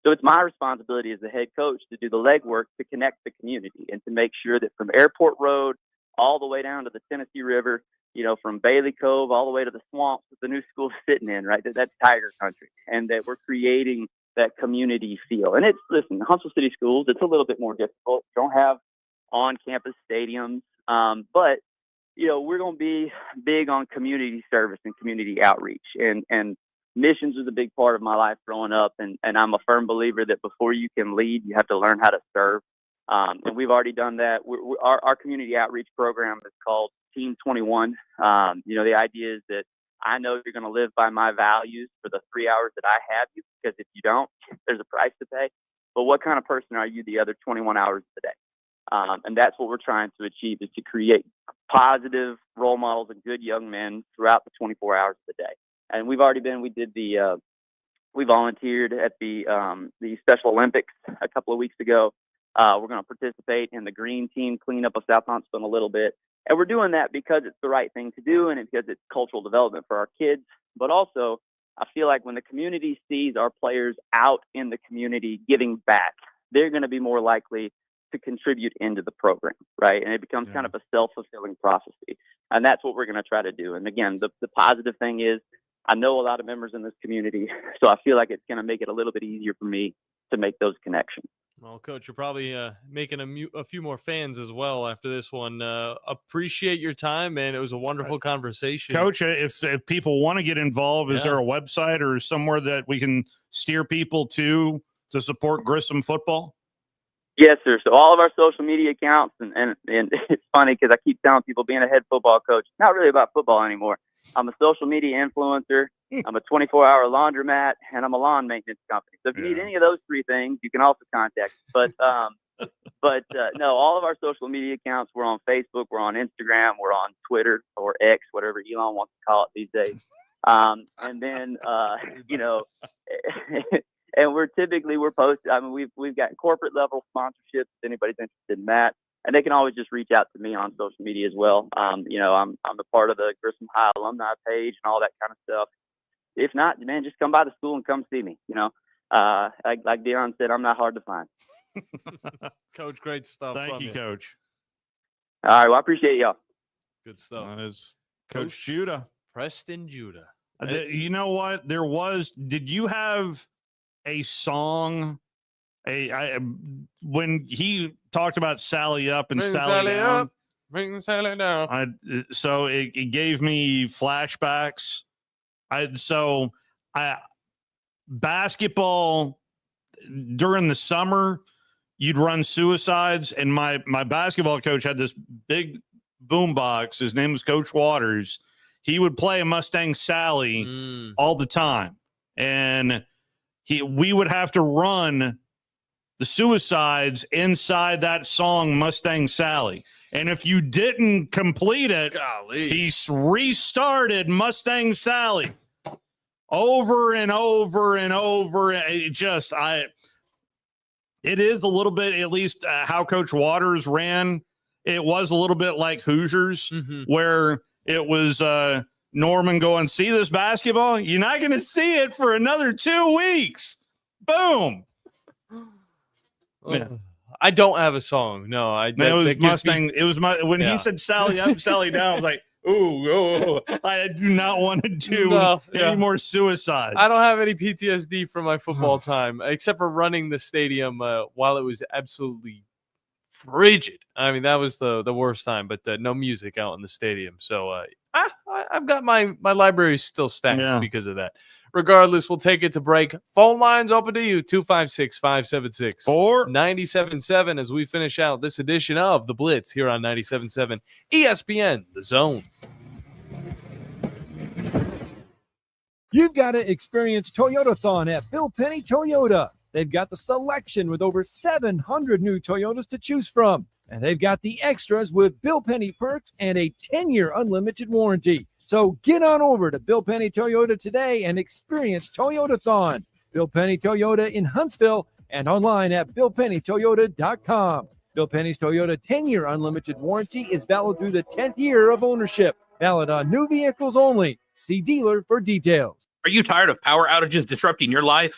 So it's my responsibility as the head coach to do the legwork to connect the community and to make sure that from Airport Road all the way down to the Tennessee River, from Bailey Cove all the way to the swamps that the new school's sitting in, right? That's Tiger country, and that we're creating that community feel. And listen, Huntsville City Schools, it's a little bit more difficult. Don't have on-campus stadiums, but we're going to be big on community service and community outreach. And missions was a big part of my life growing up, and I'm a firm believer that before you can lead, you have to learn how to serve. And we've already done that. Our community outreach program is called Team 21. The idea is that I know you're going to live by my values for the 3 hours that I have you, because if you don't, there's a price to pay. But what kind of person are you the other 21 hours of the day? And that's what we're trying to achieve, is to create positive role models and good young men throughout the 24 hours of the day. And we volunteered at the Special Olympics a couple of weeks ago. We're going to participate in the green team cleanup of South Huntsville in a little bit. And we're doing that because it's the right thing to do, and because it's cultural development for our kids. But also, I feel like when the community sees our players out in the community giving back, they're going to be more likely to contribute into the program, right? And it becomes kind of a self-fulfilling prophecy. And that's what we're going to try to do. And again, the positive thing is I know a lot of members in this community, so I feel like it's going to make it a little bit easier for me to make those connections. Well, Coach, you're probably making a few more fans as well after this one. Appreciate your time, man. It was a wonderful conversation. Coach, if people want to get involved, is there a website or somewhere that we can steer people to support Grissom football? Yes, sir. So all of our social media accounts, and it's funny because I keep telling people being a head football coach, it's not really about football anymore. I'm a social media influencer. I'm a 24-hour laundromat, and I'm a lawn maintenance company. So if you need any of those three things, you can also contact us. But no, all of our social media accounts, we're on Facebook, we're on Instagram, we're on Twitter or X, whatever Elon wants to call it these days. And then, and we're posted. I mean, we've got corporate level sponsorships if anybody's interested in that. And they can always just reach out to me on social media as well. I'm a part of the Grissom High alumni page and all that kind of stuff. If not, man, just come by the school and come see me. Like Deion said, I'm not hard to find. Coach, great stuff. Thank you, Coach. All right, well, I appreciate y'all. Good stuff. That is Coach Judah. Preston Judah. You know what? Did you have a song? When he talked about Sally up and Sally down, bring Sally down. So it gave me flashbacks. Basketball during the summer, you'd run suicides, and my basketball coach had this big boom box. His name was Coach Waters. He would play a Mustang Sally all the time, and we would have to run the suicides inside that song Mustang Sally. And if you didn't complete it, he restarted Mustang Sally over and over and over. It is a little bit, at least how Coach Waters ran. It was a little bit like Hoosiers, where it was Norman going, see this basketball? You're not going to see it for another 2 weeks. Boom. Yeah. I don't have a song. No, it was Mustang. It was when he said Sally up, Sally down. I was like, ooh, I do not want to do any more suicides. I don't have any PTSD from my football time, except for running the stadium while it was absolutely frigid. I mean, that was the worst time, but no music out in the stadium. So I've got my library still stacked because of that. Regardless, we'll take it to break. Phone lines open to you, 256-576-9777 as we finish out this edition of The Blitz here on 97.7 ESPN, The Zone. You've got to experience Toyotathon at Bill Penny Toyota. They've got the selection with over 700 new Toyotas to choose from. And they've got the extras with Bill Penny perks and a 10-year unlimited warranty. So get on over to Bill Penny Toyota today and experience Toyotathon. Bill Penny Toyota in Huntsville and online at BillPennyToyota.com. Bill Penny's Toyota 10-year unlimited warranty is valid through the 10th year of ownership. Valid on new vehicles only. See dealer for details. Are you tired of power outages disrupting your life?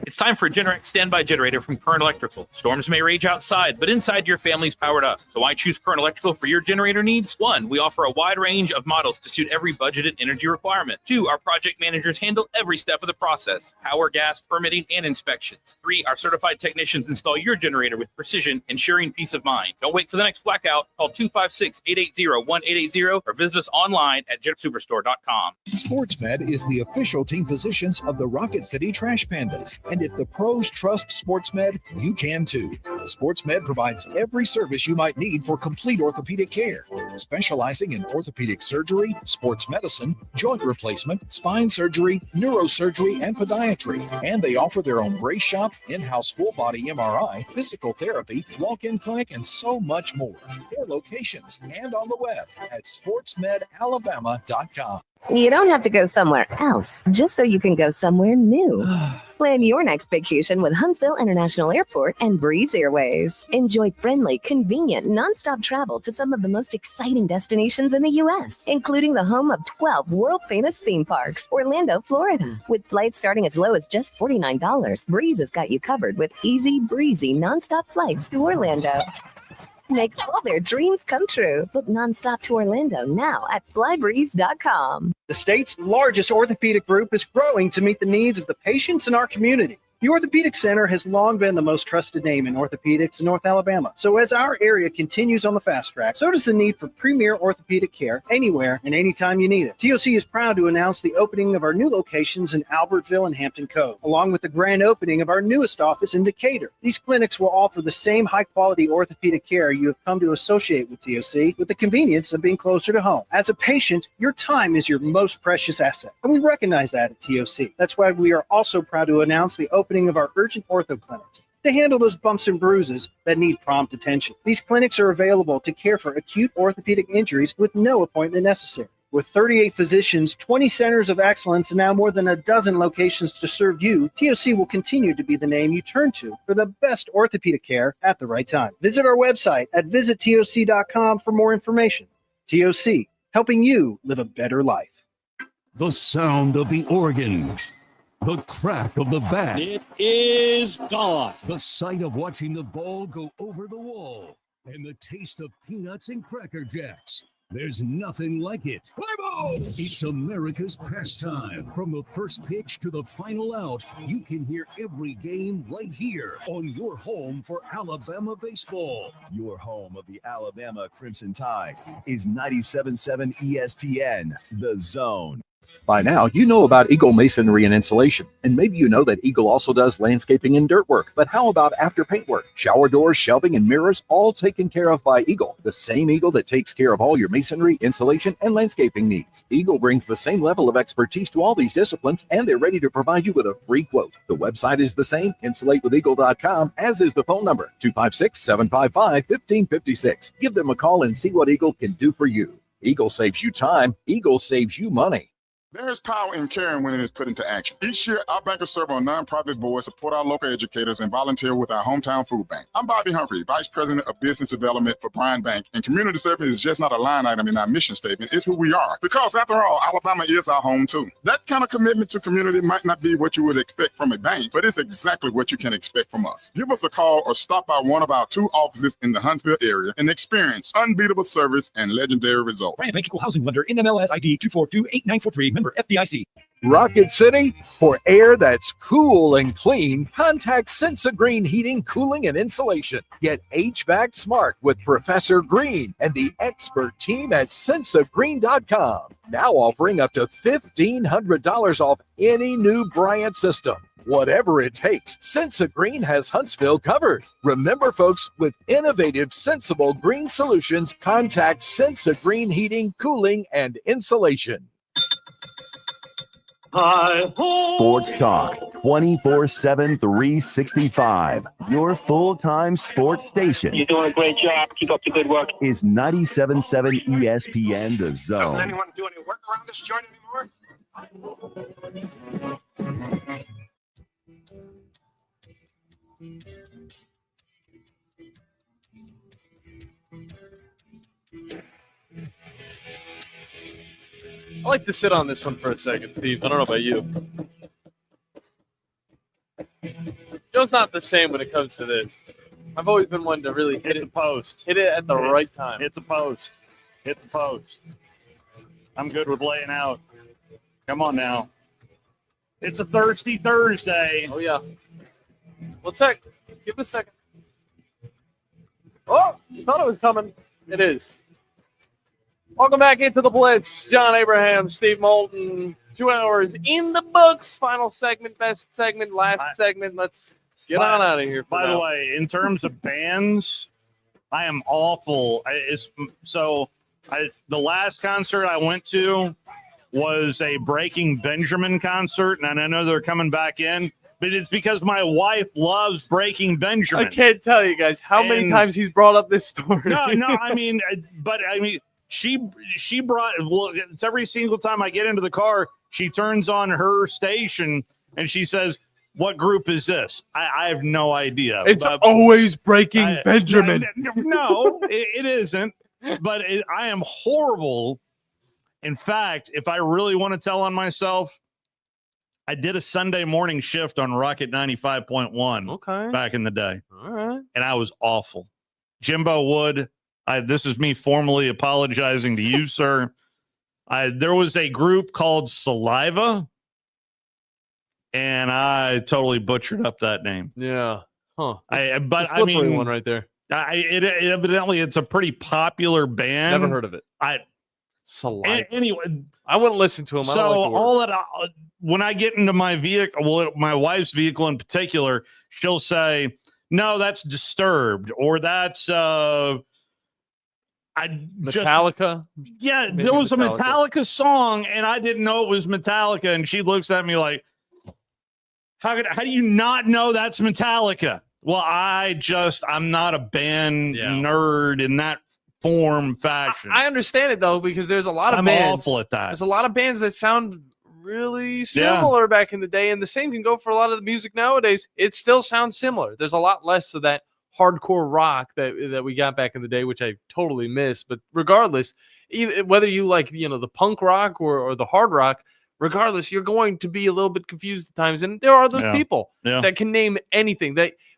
It's It's time for a Generac standby generator from Current Electrical. Storms may rage outside, but inside your family's powered up. So why choose Current Electrical for your generator needs? 1, we offer a wide range of models to suit every budgeted energy requirement. 2, our project managers handle every step of the process: power, gas, permitting, and inspections. 3, our certified technicians install your generator with precision, ensuring peace of mind. Don't wait for the next blackout. Call 256-880-1880 or visit us online at jetsuperstore.com. SportsMed is the official team physicians of the Rocket City Trash Pandas. And if the pros trust SportsMed, you can too. SportsMed provides every service you might need for complete orthopedic care, specializing in orthopedic surgery, sports medicine, joint replacement, spine surgery, neurosurgery, and podiatry. And they offer their own brace shop, in-house full-body MRI, physical therapy, walk-in clinic, and so much more. 4 locations and on the web at sportsmedalabama.com. You don't have to go somewhere else just so you can go somewhere new. Plan your next vacation with Huntsville International Airport and Breeze Airways. Enjoy friendly, convenient, nonstop travel to some of the most exciting destinations in the U.S., including the home of 12 world-famous theme parks, Orlando, Florida. With flights starting as low as just $49, Breeze has got you covered with easy, breezy, nonstop flights to Orlando. Make all their dreams come true. Book nonstop to Orlando now at flybreeze.com. The state's largest orthopedic group is growing to meet the needs of the patients in our community. The Orthopedic Center has long been the most trusted name in orthopedics in North Alabama. So as our area continues on the fast track, so does the need for premier orthopedic care anywhere and anytime you need it. TOC is proud to announce the opening of our new locations in Albertville and Hampton Cove, along with the grand opening of our newest office in Decatur. These clinics will offer the same high-quality orthopedic care you have come to associate with TOC, with the convenience of being closer to home. As a patient, your time is your most precious asset, and we recognize that at TOC. That's why we are also proud to announce the opening of our urgent ortho clinics to handle those bumps and bruises that need prompt attention. These clinics are available to care for acute orthopedic injuries with no appointment necessary. With 38 physicians, 20 centers of excellence, and now more than a dozen locations to serve you, TOC will continue to be the name you turn to for the best orthopedic care at the right time. Visit our website at visittoc.com for more information. TOC, helping you live a better life. The sound of the organ. The crack of the bat. It is gone. The sight of watching the ball go over the wall. And the taste of peanuts and Cracker Jacks. There's nothing like it. It's America's pastime. From the first pitch to the final out, you can hear every game right here on your home for Alabama baseball. Your home of the Alabama Crimson Tide is 97.7 ESPN, The Zone. By now, you know about Eagle Masonry and Insulation, and maybe you know that Eagle also does landscaping and dirt work. But how about after paint work? Shower doors, shelving, and mirrors, all taken care of by Eagle, the same Eagle that takes care of all your masonry, insulation, and landscaping needs. Eagle brings the same level of expertise to all these disciplines, and they're ready to provide you with a free quote. The website is the same, insulatewitheagle.com, as is the phone number, 256-755-1556. Give them a call and see what Eagle can do for you. Eagle saves you time. Eagle saves you money. There is power in caring when it is put into action. Each year, our bankers serve on nonprofit boards, support our local educators, and volunteer with our hometown food bank. I'm Bobby Humphrey, Vice President of Business Development for Bryan Bank, and community service is just not a line item in our mission statement. It's who we are. Because after all, Alabama is our home too. That kind of commitment to community might not be what you would expect from a bank, but it's exactly what you can expect from us. Give us a call or stop by one of our 2 offices in the Huntsville area and experience unbeatable service and legendary results. Bryan Bank Equal Housing Lender, NMLS ID 2428943, member FDIC. Rocket City, for air that's cool and clean, contact Sensa Green Heating, Cooling, and Insulation. Get HVAC smart with Professor Green and the expert team at sensagreen.com. Now offering up to $1,500 off any new Bryant system. Whatever it takes, Sensa Green has Huntsville covered. Remember, folks, with innovative, sensible green solutions, contact Sensa Green Heating, Cooling, and Insulation. Sports Talk, 24/7, 365. Your full-time sports station. You're doing a great job. Keep up the good work. Is 97.7 ESPN, The Zone. Doesn't anyone do any work around this joint anymore? I like to sit on this one for a second, Steve. I don't know about you. Show's not the same when it comes to this. I've always been one to really hit the post. Hit it at the right time. Hit the post. Hit the post. I'm good with laying out. Come on now. It's a thirsty Thursday. Oh, yeah. One sec. Give it a second. Oh, you thought it was coming. It is. Welcome back into the Blitz. John Abraham, Steve Moulton. 2 hours in the books. Final segment, best segment, last segment. Let's get on out of here. By the way, in terms of bands, I am awful. The last concert I went to was a Breaking Benjamin concert, and I know they're coming back in, but it's because my wife loves Breaking Benjamin. I can't tell you guys how many times he's brought up this story. No, I mean, she brought, well, it's every single time I get into the car, she turns on her station and she says, "What group is this?" I have no idea. It's always Breaking Benjamin. No, it isn't. But I am horrible. In fact, if I really want to tell on myself, I did a Sunday morning shift on Rocket 95.1 back in the day. All right. And I was awful. Jimbo Wood, this is me formally apologizing to you, sir. There was a group called Saliva, and I totally butchered up that name. Yeah. Huh. But I mean, one right there. Evidently, it's a pretty popular band. Never heard of it. Saliva. Anyway, I wouldn't listen to him. So when I get into my vehicle, my wife's vehicle in particular, she'll say, "No, that's Disturbed," or "That's Metallica." There was a Metallica song, and I didn't know it was Metallica, and she looks at me like, "How do you not know that's Metallica?" Well, I'm not a band nerd in that fashion. I understand it though, because there's a lot of bands. I'm awful at that. There's a lot of bands that sound really similar back in the day, and the same can go for a lot of the music nowadays. It still sounds similar. There's a lot less of that hardcore rock that we got back in the day, which I totally miss. But regardless, whether you like the punk rock or the hard rock, regardless, you're going to be a little bit confused at times. And there are those people that can name anything.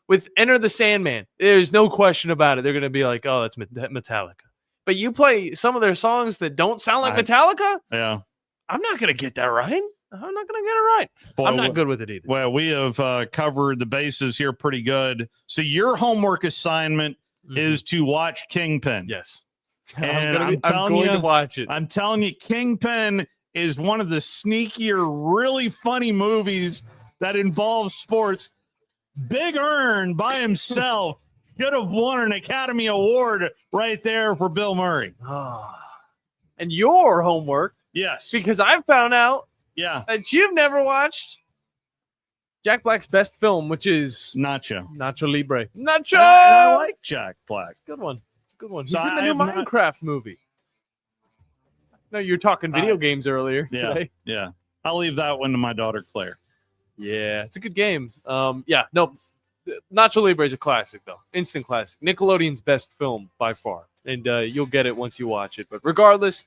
With Enter the Sandman, there's no question about it. They're going to be like, "Oh, that's Metallica." But you play some of their songs that don't sound like Metallica? Yeah. I'm not going to get that right. I'm not going to get it right. I'm not good with it either. Well, we have covered the bases here pretty good. So your homework assignment is to watch Kingpin. Yes. And I'm going to watch it. I'm telling you, Kingpin is one of the sneakier, really funny movies that involves sports. Big Earn by himself should have won an Academy Award right there for Bill Murray. And your homework, yes, because I've found out that you've never watched Jack Black's best film, which is Nacho Libre. Nacho! I like Jack Black. Good one. Good one. He's in the new Minecraft movie. No, you were talking video games earlier today. Yeah. I'll leave that one to my daughter, Claire. Yeah, it's a good game. Nacho Libre is a classic, though. Instant classic. Nickelodeon's best film by far. And you'll get it once you watch it. But regardless,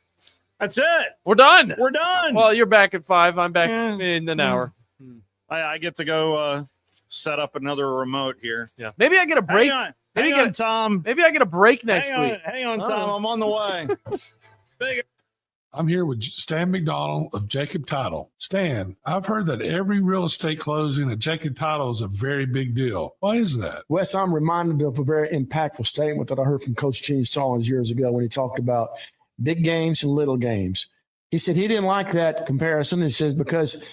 that's it. We're done. We're done. Well, you're back at 5. I'm back in an hour. I get to go set up another remote here. Yeah. Maybe I get a break. Hang on, Tom. Maybe I get a break next week. Hang on, Tom. I'm on the way. I'm here with Stan McDonald of Jacob Title. Stan, I've heard that every real estate closing at Jacob Title is a very big deal. Why is that? Wes, I'm reminded of a very impactful statement that I heard from Coach Gene Stallings years ago when he talked about big games and little games. He said he didn't like that comparison. He says because